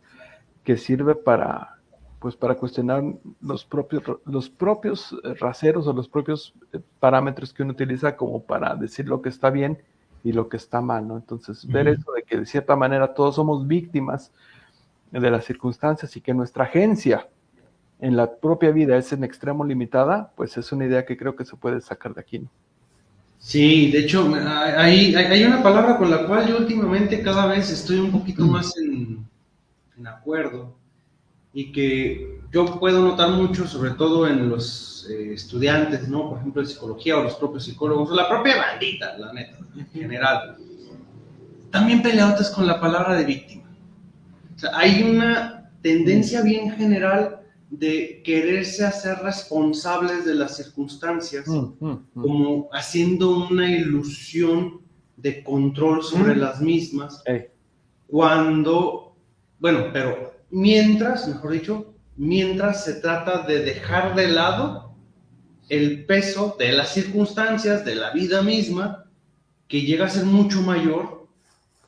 S3: que sirve pues para cuestionar los propios raseros o los propios parámetros que uno utiliza como para decir lo que está bien y lo que está mal, ¿no? Entonces, ver eso de que de cierta manera todos somos víctimas de las circunstancias y que nuestra agencia en la propia vida es en extremo limitada, pues es una idea que creo que se puede sacar de aquí, ¿no?
S1: Sí, de hecho, hay una palabra con la cual yo últimamente cada vez estoy un poquito más en acuerdo y que yo puedo notar mucho, sobre todo en los estudiantes, ¿no? Por ejemplo, de psicología o los propios psicólogos, o la propia bandita, la neta, en general. También peleados con la palabra de víctima. O sea, hay una tendencia bien general de quererse hacer responsables de las circunstancias, como haciendo una ilusión de control sobre las mismas, cuando, bueno, pero mejor dicho, mientras se trata de dejar de lado el peso de las circunstancias, de la vida misma, que llega a ser mucho mayor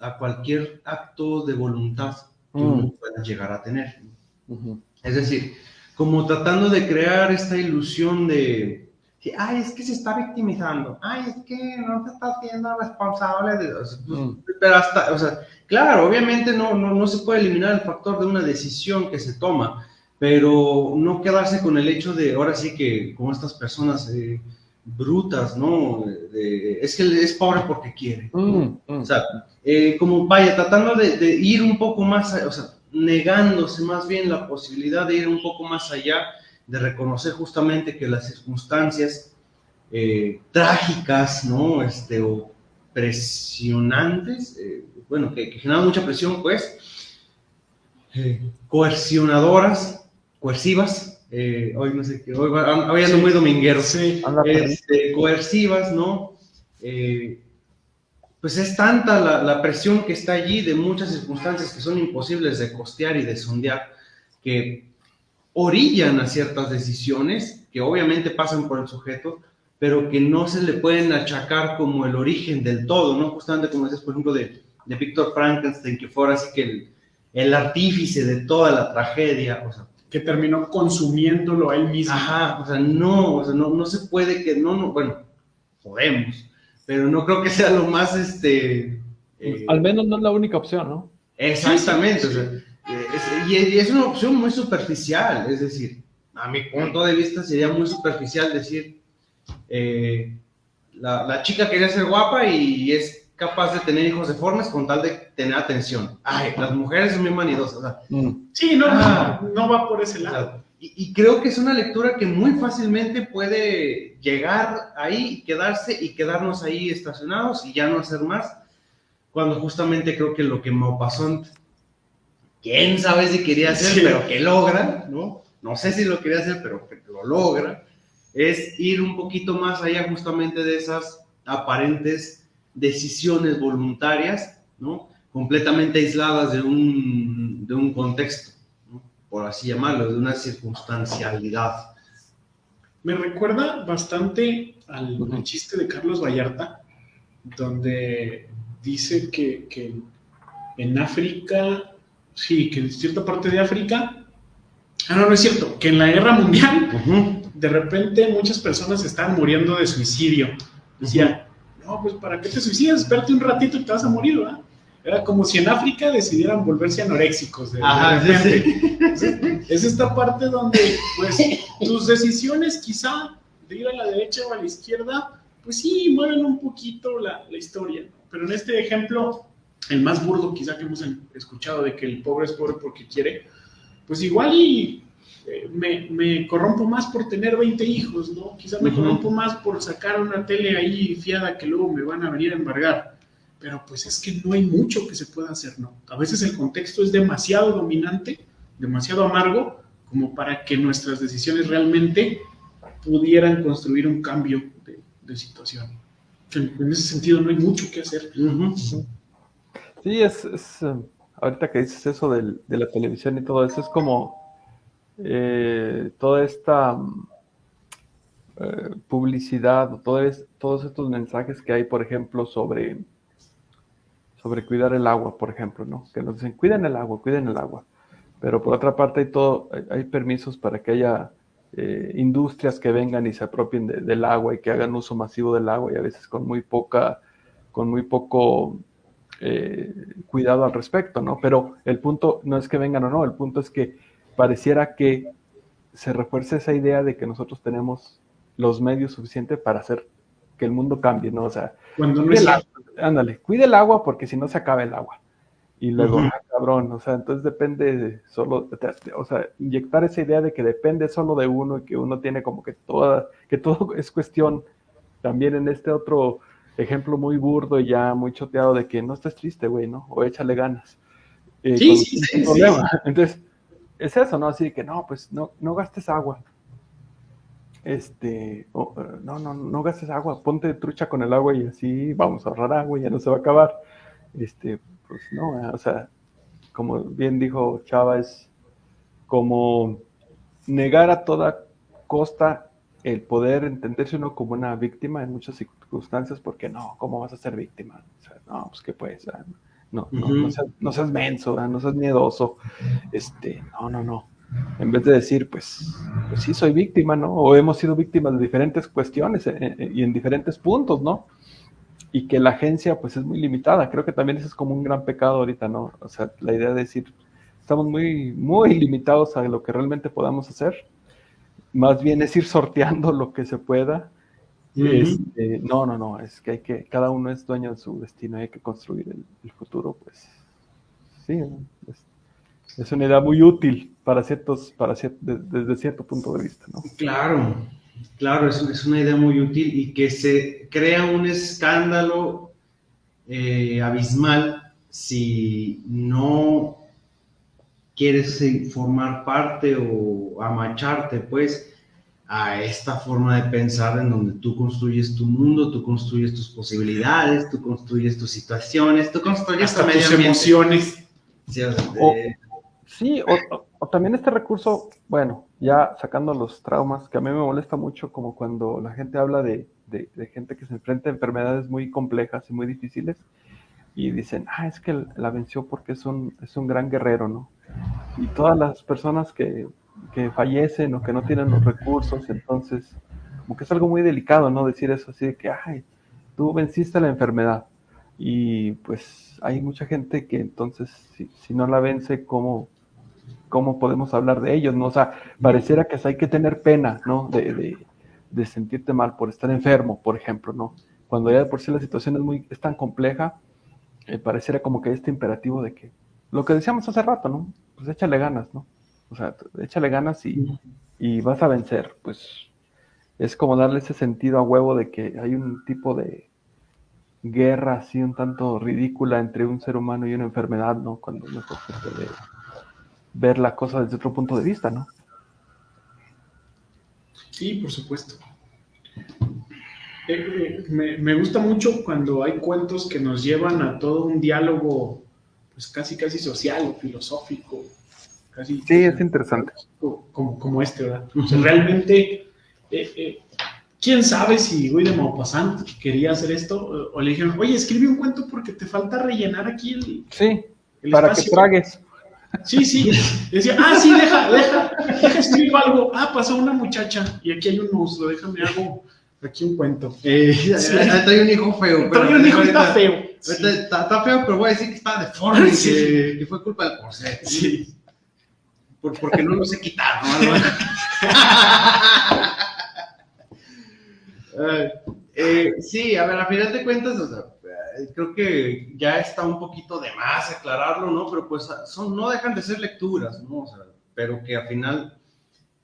S1: a cualquier acto de voluntad que uno pueda llegar a tener. Es decir, como tratando de crear esta ilusión de, es que se está victimizando, es que no se está haciendo responsable de... Pero hasta, o sea, claro, obviamente no se puede eliminar el factor de una decisión que se toma, pero no quedarse con el hecho de, ahora sí que, como estas personas brutas, ¿no? Es que es pobre porque quiere, ¿no? O sea, como vaya, tratando de ir un poco más, o sea, negándose más bien la posibilidad de ir un poco más allá, de reconocer justamente que las circunstancias trágicas, ¿no? O presionantes, bueno, que generan mucha presión, pues, coercionadoras, coercivas, hoy no sé qué, hoy ando muy dominguero,
S2: Sí.
S3: Anda,
S1: coercivas, ¿no? Pues es tanta la presión que está allí de muchas circunstancias que son imposibles de costear y de sondear, que orillan a ciertas decisiones que obviamente pasan por el sujeto, pero que no se le pueden achacar como el origen del todo, ¿no? Justamente como decías, por ejemplo, de Víctor Frankenstein, que fuera así que el artífice de toda la tragedia, o sea,
S2: Que terminó consumiéndolo a él mismo.
S1: ajá, o sea, no se puede que, bueno, podemos, pero no creo que sea lo más,
S3: al menos no es la única opción, ¿no?
S1: exactamente,
S2: Sí.
S1: o sea, y es una opción muy superficial, es decir, a mi punto de vista sería muy superficial decir, la chica quería ser guapa y es capaz de tener hijos deformes con tal de tener atención. Ay, las mujeres son bien manidosas, o sea,
S2: Sí, no va por ese lado.
S1: o sea, y creo que es una lectura que muy fácilmente puede llegar ahí, quedarse y quedarnos ahí estacionados y ya no hacer más, cuando justamente creo que lo que Maupassant, quién sabe si quería hacer,
S2: Sí.
S1: pero que logra, ¿no? No sé si lo quería hacer, pero lo logra, es ir un poquito más allá justamente de esas aparentes decisiones voluntarias, ¿no? Completamente aisladas de un contexto, ¿no? Por así llamarlo, de una circunstancialidad.
S2: Me recuerda bastante al chiste de Carlos Vallarta, donde dice que en África, sí, que en cierta parte de África, no es cierto, que en la guerra mundial, de repente muchas personas estaban muriendo de suicidio. Decía, no, pues ¿para qué te suicidas? Espérate un ratito y te vas a morir, ¿verdad? Era como si en África decidieran volverse anoréxicos de repente.
S1: Sí.
S2: Es esta parte donde, pues, tus decisiones quizá de ir a la derecha o a la izquierda, pues sí, mueven un poquito la historia, ¿no? Pero en este ejemplo, el más burdo quizá que hemos escuchado de que el pobre es pobre porque quiere, pues igual y me corrompo más por tener 20 hijos, ¿no? Quizá me corrompo más por sacar una tele ahí fiada que luego me van a venir a embargar. Pero pues es que no hay mucho que se pueda hacer, ¿no? A veces el contexto es demasiado dominante, demasiado amargo, como para que nuestras decisiones realmente pudieran construir un cambio de situación. En ese sentido no hay mucho que hacer.
S3: Sí, ahorita que dices eso de la televisión y todo eso, es como toda esta publicidad, todos estos mensajes que hay, por ejemplo, sobre cuidar el agua, por ejemplo, ¿no? Que nos dicen, cuiden el agua, pero por otra parte hay permisos para que haya industrias que vengan y se apropien del agua y que hagan uso masivo del agua y a veces con muy poco cuidado al respecto, ¿no? Pero el punto no es que vengan o no, el punto es que pareciera que se refuerce esa idea de que nosotros tenemos los medios suficientes para hacer que el mundo cambie, ¿no? O sea,
S2: cuando no es
S3: cuide el agua porque si no se acaba el agua. Y luego, cabrón, o sea, entonces depende solo, o sea, inyectar esa idea de que depende solo de uno y que uno tiene como que todo es cuestión, también en este otro ejemplo muy burdo y ya muy choteado de que no estés triste, güey, ¿no? O échale ganas.
S2: Sí.
S3: Entonces, es eso, ¿no? Así que no, pues no gastes agua. No gastes agua, ponte trucha con el agua y así vamos a ahorrar agua y ya no se va a acabar. Pues no, o sea, como bien dijo Chava, es como negar a toda costa el poder entenderse uno como una víctima en muchas circunstancias, porque no, ¿cómo vas a ser víctima? O sea, no, pues qué puedes, no seas menso, no seas miedoso, no. En vez de decir, pues sí soy víctima, ¿no? O hemos sido víctimas de diferentes cuestiones y en diferentes puntos, ¿no? Y que la agencia, pues, es muy limitada. Creo que también eso es como un gran pecado ahorita, ¿no? O sea, la idea de decir, estamos muy, muy limitados a lo que realmente podamos hacer. Más bien es ir sorteando lo que se pueda. No, es que cada uno es dueño de su destino, hay que construir el futuro, pues, sí, es una idea muy útil desde cierto punto de vista, ¿no?
S1: Claro, es una idea muy útil y que se crea un escándalo abismal si no quieres formar parte o amacharte, pues, a esta forma de pensar en donde tú construyes tu mundo, tú construyes tus posibilidades, tú construyes tus situaciones, tú construyes
S2: hasta
S1: tu medio
S2: tus
S1: ambiente.
S2: emociones.
S1: Sí, o sea,
S3: Sí, o también este recurso, bueno, ya sacando los traumas, que a mí me molesta mucho, como cuando la gente habla de gente que se enfrenta a enfermedades muy complejas y muy difíciles, y dicen, es que la venció porque es un gran guerrero, ¿no? Y todas las personas que fallecen o que no tienen los recursos, entonces, como que es algo muy delicado, ¿no? Decir eso así de que, tú venciste la enfermedad. Y pues hay mucha gente que entonces, si no la vence, ¿cómo podemos hablar de ellos, ¿no? O sea, pareciera que hay que tener pena, ¿no? De sentirte mal por estar enfermo, por ejemplo, ¿no? Cuando ya de por sí la situación es tan compleja, pareciera como que hay este imperativo de que, lo que decíamos hace rato, ¿no? Pues échale ganas, ¿no? O sea, échale ganas y vas a vencer. Pues es como darle ese sentido a huevo de que hay un tipo de guerra así un tanto ridícula entre un ser humano y una enfermedad, ¿no? Cuando mejor se puede ver la cosa desde otro punto de vista, ¿no?
S2: Sí, por supuesto. Me gusta mucho cuando hay cuentos que nos llevan a todo un diálogo, pues casi social o filosófico, casi.
S3: Sí, es interesante.
S2: Como este, ¿verdad? O sea, realmente, quién sabe si Guy de Maupassant quería hacer esto, o le dijeron, oye, escribe un cuento porque te falta rellenar aquí el
S3: para
S2: espacio.
S3: que tragues.
S2: Sí. Decía, sí, deja, escribo algo. Pasó una muchacha y aquí hay un monstruo, déjame hago aquí un cuento.
S1: trae un hijo feo.
S2: Trae un hijo, está feo.
S1: Sí. Está feo, pero voy a decir que está deforme,
S2: Sí.
S1: que fue culpa del corset.
S2: Sí.
S1: Porque no lo sé quitar, ¿no? Sí, a ver, a final de cuentas, o sea, creo que ya está un poquito de más aclararlo, ¿no? Pero pues no dejan de ser lecturas, ¿no? O sea, pero que al final,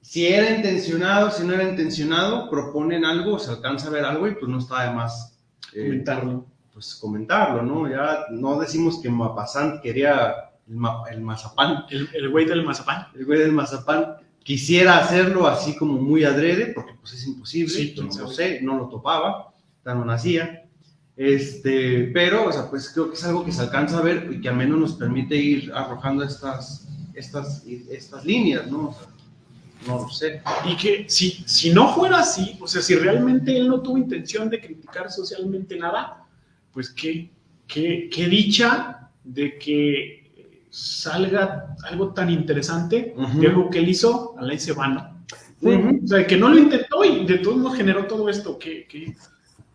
S1: si era intencionado, si no era intencionado, proponen algo, se alcanza a ver algo y pues no está de más
S2: comentarlo.
S1: Pues comentarlo, ¿no? Ya no decimos que Maupassant quería el mazapán.
S2: El güey del mazapán.
S1: El güey del mazapán quisiera hacerlo así como muy adrede, porque pues es imposible,
S2: Sí,
S1: no lo sé, no lo topaba, no nacía. Pero, o sea, pues creo que es algo que se alcanza a ver y que al menos nos permite ir arrojando estas líneas, ¿no? O sea, no lo sé.
S2: Y que si no fuera así, o sea, si realmente él no tuvo intención de criticar socialmente nada, pues qué dicha de que salga algo tan interesante de algo que él hizo, a la se va, ¿no? Sí. O sea, que no lo intentó y de todos modos generó todo esto. Qué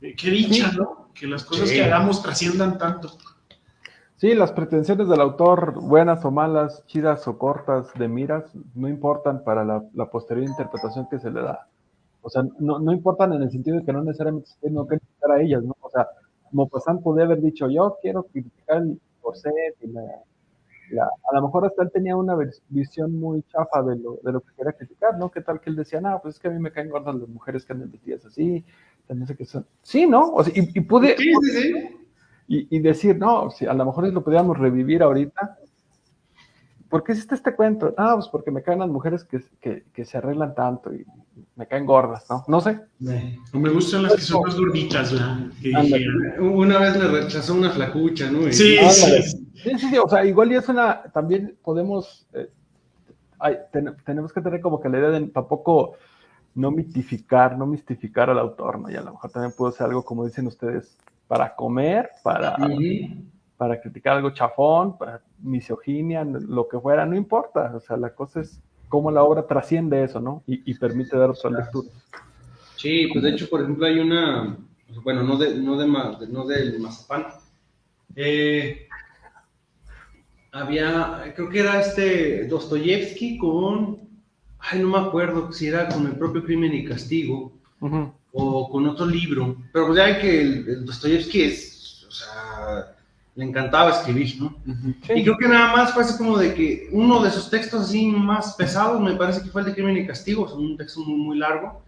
S2: dicha, ¿no? Que las cosas que hagamos trasciendan tanto.
S3: Sí, las pretensiones del autor, buenas o malas, chidas o cortas, de miras, no importan para la posterior interpretación que se le da. O sea, no importan en el sentido de que no necesariamente se tiene que criticar a ellas, ¿no? O sea, Maupassant podría haber dicho, yo quiero criticar el corset y a lo mejor hasta él tenía una visión muy chafa de lo que quería criticar, ¿no? ¿Qué tal que él decía, pues es que a mí me caen gordas las mujeres que andan vestidas así, no sé qué son. Sí, ¿no? O sea, y pude...
S1: Sí.
S3: Y decir, no, si a lo mejor lo podíamos revivir ahorita. ¿Por qué hiciste este cuento? Pues porque me caen las mujeres que se arreglan tanto y me caen gordas, ¿no? No sé.
S2: No me gustan las que son más gorditas, ¿verdad?
S1: Una vez me rechazó una flacucha, ¿no?
S2: Sí.
S3: O sea, igual y es también podemos, tenemos que tener como que la idea de tampoco no mistificar al autor, ¿no? Y a lo mejor también puede ser algo, como dicen ustedes, para comer, para criticar algo chafón, para misoginia, lo que fuera, no importa. O sea, la cosa es cómo la obra trasciende eso, ¿no? Y permite dar otra lectura.
S1: Sí, pues de hecho, por ejemplo, hay una, bueno, no del mazapán. Creo que era Dostoyevsky con, no me acuerdo si era con El propio crimen y castigo, o con otro libro, pero pues ya hay que el Dostoyevsky le encantaba escribir, ¿no? Sí. Y creo que nada más fue así como de que uno de sus textos así más pesados, me parece que fue el de Crimen y Castigo, un texto muy, muy largo,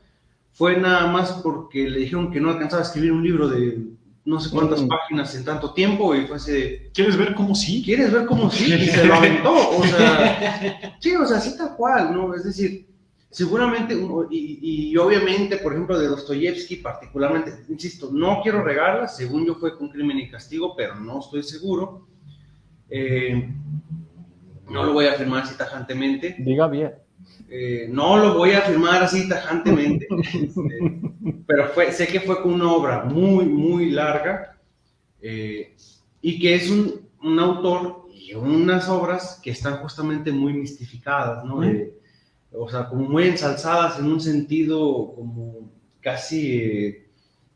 S1: fue nada más porque le dijeron que no alcanzaba a escribir un libro de no sé cuántas páginas en tanto tiempo, y fue así de,
S2: ¿Quieres ver cómo sí?
S1: ¿quieres ver cómo sí? Y se lo aventó, o sea, sí, o sea, así tal cual, ¿no? Es decir, seguramente, y obviamente, por ejemplo, de Dostoyevsky particularmente, insisto, no quiero regarla, según yo fue con Crimen y Castigo, pero no estoy seguro, no lo voy a afirmar así tajantemente.
S3: Diga bien.
S1: No lo voy a afirmar así tajantemente, pero sé que fue con una obra muy, muy larga, y que es un autor y unas obras que están justamente muy mistificadas, ¿no? O sea, como muy ensalzadas en un sentido como casi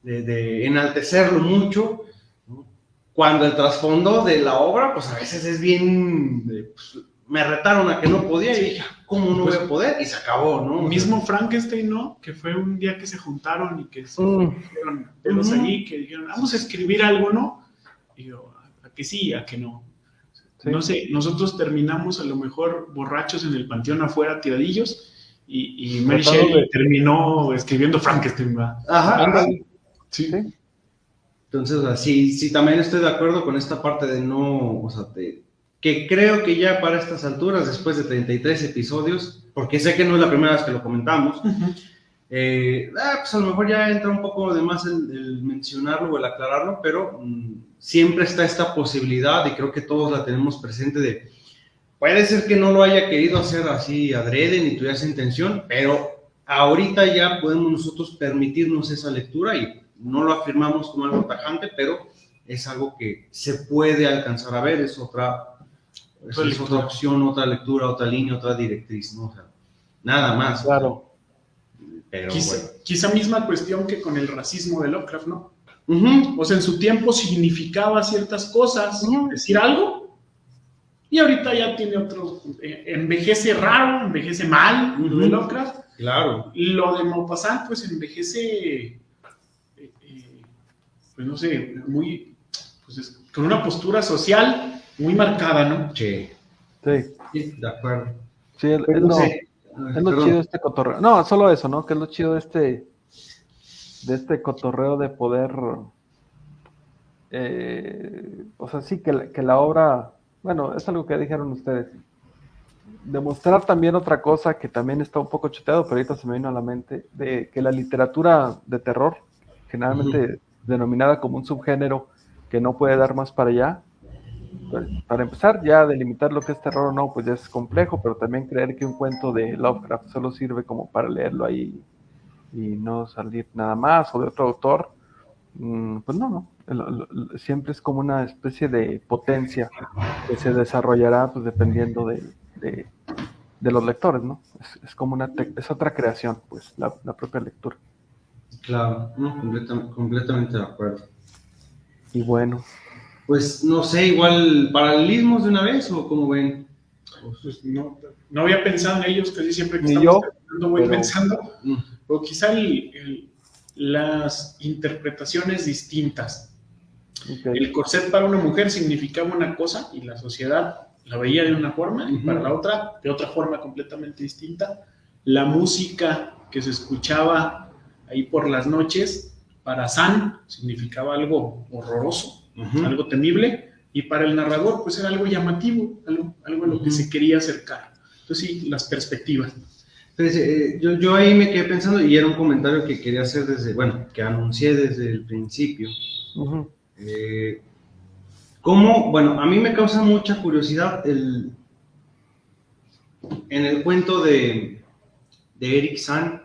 S1: de enaltecerlo mucho, ¿no? Cuando el trasfondo de la obra, pues a veces es bien, pues, me retaron a que no podía y dije, ¿cómo no voy a poder? Y se acabó, ¿no?
S2: Mismo Frankenstein, ¿no? Que fue un día que se juntaron y que se pusieron pelos allí, que dijeron, vamos a escribir algo, ¿no? Y yo, ¿a que sí? ¿A que no?
S3: Sí.
S2: No sé, nosotros terminamos a lo mejor borrachos en el panteón afuera, tiradillos, y Mary Shelley terminó escribiendo Frankenstein, ¿verdad?
S1: Ajá.
S2: Sí.
S3: Sí.
S1: Entonces, o sea, sí, también estoy de acuerdo con esta parte de no, o sea, que creo que ya para estas alturas, después de 33 episodios, porque sé que no es la primera vez que lo comentamos, pues a lo mejor ya entra un poco de más el mencionarlo o el aclararlo, pero siempre está esta posibilidad, y creo que todos la tenemos presente, de puede ser que no lo haya querido hacer así adrede ni tuviera esa intención, pero ahorita ya podemos nosotros permitirnos esa lectura, y no lo afirmamos como algo tajante, pero es algo que se puede alcanzar a ver, es otra opción, otra lectura, otra línea, otra directriz, ¿no? O sea, nada más.
S3: Claro.
S1: Pero
S2: quizá misma cuestión que con el racismo de Lovecraft, ¿no?
S1: Uh-huh.
S2: O sea, en su tiempo significaba ciertas cosas, decir algo, y ahorita ya tiene otro, envejece raro, envejece mal, lo de Lovecraft.
S1: Claro.
S2: Lo de Maupassant, pues envejece, pues no sé, muy, pues con una postura social muy marcada, ¿no?
S1: Sí.
S3: Sí.
S1: De acuerdo.
S3: Sí, es lo chido de este cotorreo. No, solo eso, ¿no? Que es lo chido de este cotorreo de poder, o sea, sí, que la obra, bueno, es algo que dijeron ustedes. Demostrar también otra cosa que también está un poco chuteado, pero ahorita se me vino a la mente, de que la literatura de terror, generalmente denominada como un subgénero que no puede dar más para allá, pues, para empezar, ya delimitar lo que es terror o no, pues ya es complejo, pero también creer que un cuento de Lovecraft solo sirve como para leerlo ahí y no salir nada más, o de otro autor, pues no. Siempre es como una especie de potencia que se desarrollará pues dependiendo de los lectores, ¿no? Es como es otra creación, pues, la propia lectura.
S1: Claro, no, completamente de acuerdo.
S3: Y bueno.
S1: Pues no sé, igual paralelismos de una vez, o como ven.
S2: Pues no había pensado en ellos, casi siempre que
S3: Ni
S2: estamos
S3: yo,
S2: voy pensando, pero quizá las interpretaciones distintas.
S3: Okay.
S2: El corset para una mujer significaba una cosa y la sociedad la veía de una forma, y para la otra de otra forma completamente distinta. La música que se escuchaba ahí por las noches para San significaba algo horroroso, algo temible, y para el narrador pues era algo llamativo, algo a lo que se quería acercar. Entonces sí, las perspectivas.
S1: Entonces, yo ahí me quedé pensando, y era un comentario que quería hacer que anuncié desde el principio. ¿Cómo? Bueno, a mí me causa mucha curiosidad en el cuento de Eric Sand,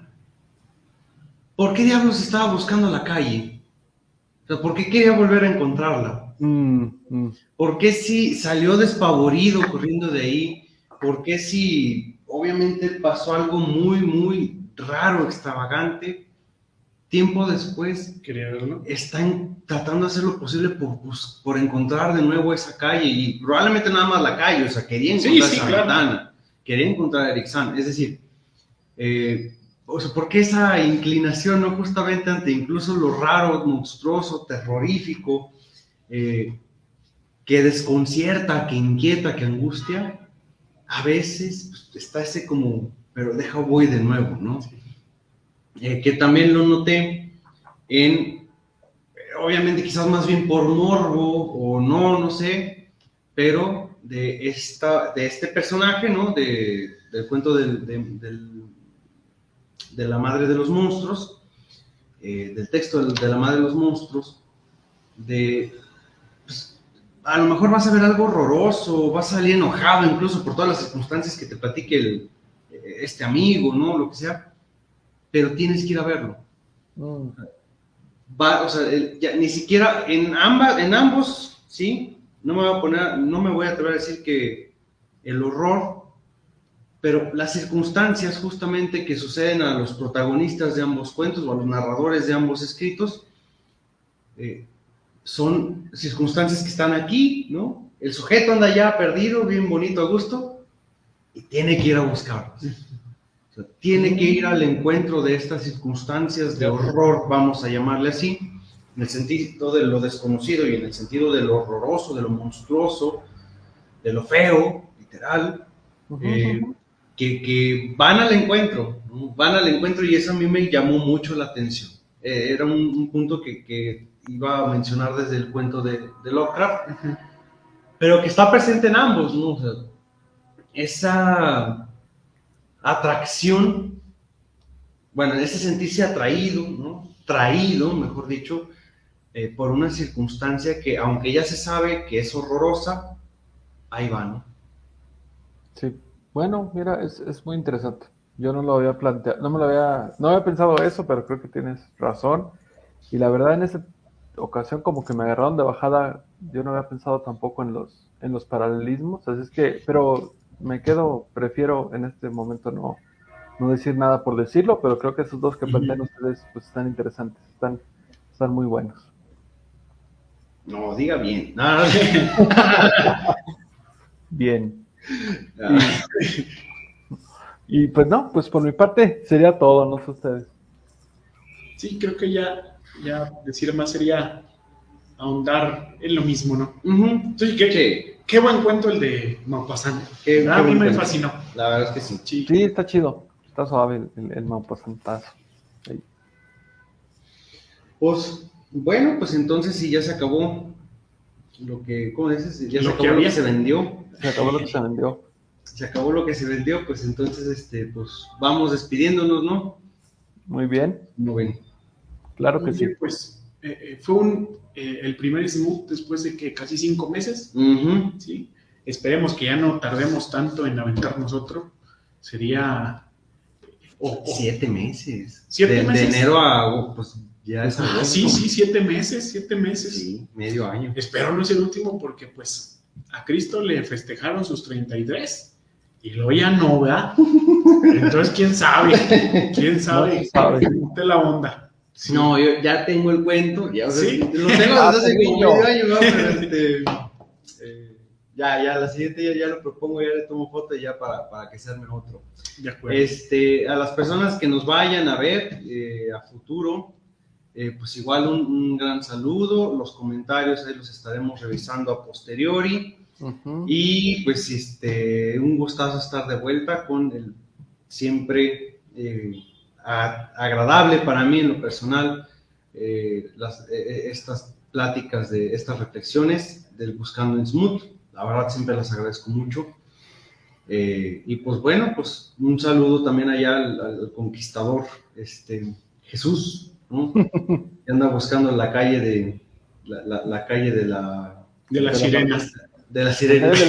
S1: ¿por qué diablos estaba buscando la calle? O sea, ¿por qué quería volver a encontrarla? ¿Por qué si salió despavorido corriendo de ahí? ¿Por qué si obviamente pasó algo muy, muy raro, extravagante? Tiempo después están tratando de hacer lo posible por encontrar de nuevo esa calle, y probablemente nada más la calle, o sea, quería encontrar esa ventana, quería encontrar a Eric Sand, es decir, o sea, ¿por qué esa inclinación, no, justamente ante incluso lo raro, monstruoso, terrorífico, que desconcierta, que inquieta, que angustia? A veces pues, está ese como, pero voy de nuevo, ¿no? Que también lo noté en obviamente quizás más bien por morbo o no sé, pero de este personaje, ¿no? Del cuento de la madre de los monstruos, del texto de la madre de los monstruos, pues, a lo mejor vas a ver algo horroroso, vas a salir enojado incluso por todas las circunstancias que te platique este amigo, ¿no? Lo que sea, pero tienes que ir a verlo. O sea, ya, ni siquiera en ambos, ¿sí? No me voy a atrever a decir que el horror, pero las circunstancias justamente que suceden a los protagonistas de ambos cuentos o a los narradores de ambos escritos, son circunstancias que están aquí, ¿no? El sujeto anda ya perdido, bien bonito, a gusto, y tiene que ir a buscarlos. O sea, tiene que ir al encuentro de estas circunstancias de horror, vamos a llamarle así, en el sentido de lo desconocido y en el sentido de lo horroroso, de lo monstruoso, de lo feo, literal, que van al encuentro, ¿no? Van al encuentro, y eso a mí me llamó mucho la atención. Era un punto que iba a mencionar desde el cuento de Lovecraft, pero que está presente en ambos, ¿no? O sea, esa atracción, bueno, ese sentirse atraído, ¿no? Traído, mejor dicho, por una circunstancia que, aunque ya se sabe que es horrorosa, ahí va, ¿no?
S3: Sí, bueno, mira, es muy interesante. Yo no lo había planteado, no había pensado eso, pero creo que tienes razón. Y la verdad, en esta ocasión como que me agarraron de bajada, yo no había pensado tampoco en los paralelismos, así es que, pero prefiero en este momento no decir nada por decirlo, pero creo que esos dos que plantean ustedes pues están interesantes, están muy buenos.
S1: No, diga bien.
S3: Bien. Y pues no, pues por mi parte sería todo, no sé ustedes.
S2: Sí, creo que ya decir más sería ahondar en lo mismo, ¿no? Entonces, qué buen cuento el de Maupassant. A mí me fascinó.
S1: La verdad es que sí.
S3: Sí, está chido, está suave el Maupasantazo.
S1: Pues, bueno, pues entonces si ya se acabó lo que, ¿cómo dices? Ya se
S2: Lo
S1: acabó
S2: que
S1: lo
S2: había.
S1: que se vendió.
S3: Se acabó lo que se vendió.
S1: Se acabó lo que se vendió, pues entonces, pues vamos despidiéndonos, ¿no?
S3: Muy bien.
S1: Muy bien.
S3: Claro que
S2: Muy bien,
S3: sí.
S2: pues fue el primer Smooth después de que casi 5 meses. ¿Sí? Esperemos que ya no tardemos tanto en aventarnos otro. Sería
S1: 7 meses.
S2: 7 meses.
S1: De enero a, pues ya es agosto.
S2: Sí, 7 meses, 7 meses.
S1: Sí, medio año.
S2: Espero no sea el último porque pues a Cristo le festejaron sus 33 y luego ya no, ¿verdad? Entonces, ¿quién sabe? ¿Quién sabe?
S3: No se sabe.
S2: De la onda.
S1: Sí. No, yo ya tengo el cuento, ya, o sea,
S2: ¿Sí?
S1: lo tengo desde hace como medio año, ¿no? Pero ya, la siguiente ya lo propongo, ya le tomo foto ya para que se arme otro.
S2: De acuerdo.
S1: A las personas que nos vayan a ver a futuro, pues igual un gran saludo, los comentarios ahí los estaremos revisando a posteriori. Y pues un gustazo estar de vuelta con el siempre agradable para mí en lo personal estas pláticas, estas reflexiones del Buscando en Smooth. La verdad siempre las agradezco mucho. Y pues bueno, pues un saludo también allá al conquistador Jesús, ¿no? Que anda buscando la calle la calle de las sirenas. De las sirenas.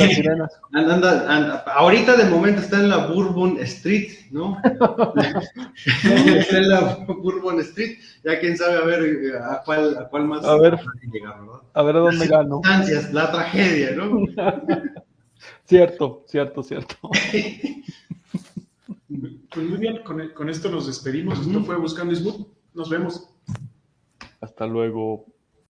S1: Ahorita de momento está en la Bourbon Street, ¿no? Está en la Bourbon Street. Ya quién sabe a ver a cuál más
S3: llegar, ¿verdad? A ver a dónde gano.
S1: La tragedia, ¿no?
S3: Cierto.
S2: Pues muy bien, con esto nos despedimos. Esto fue Buscando Smooth. Nos vemos.
S3: Hasta luego.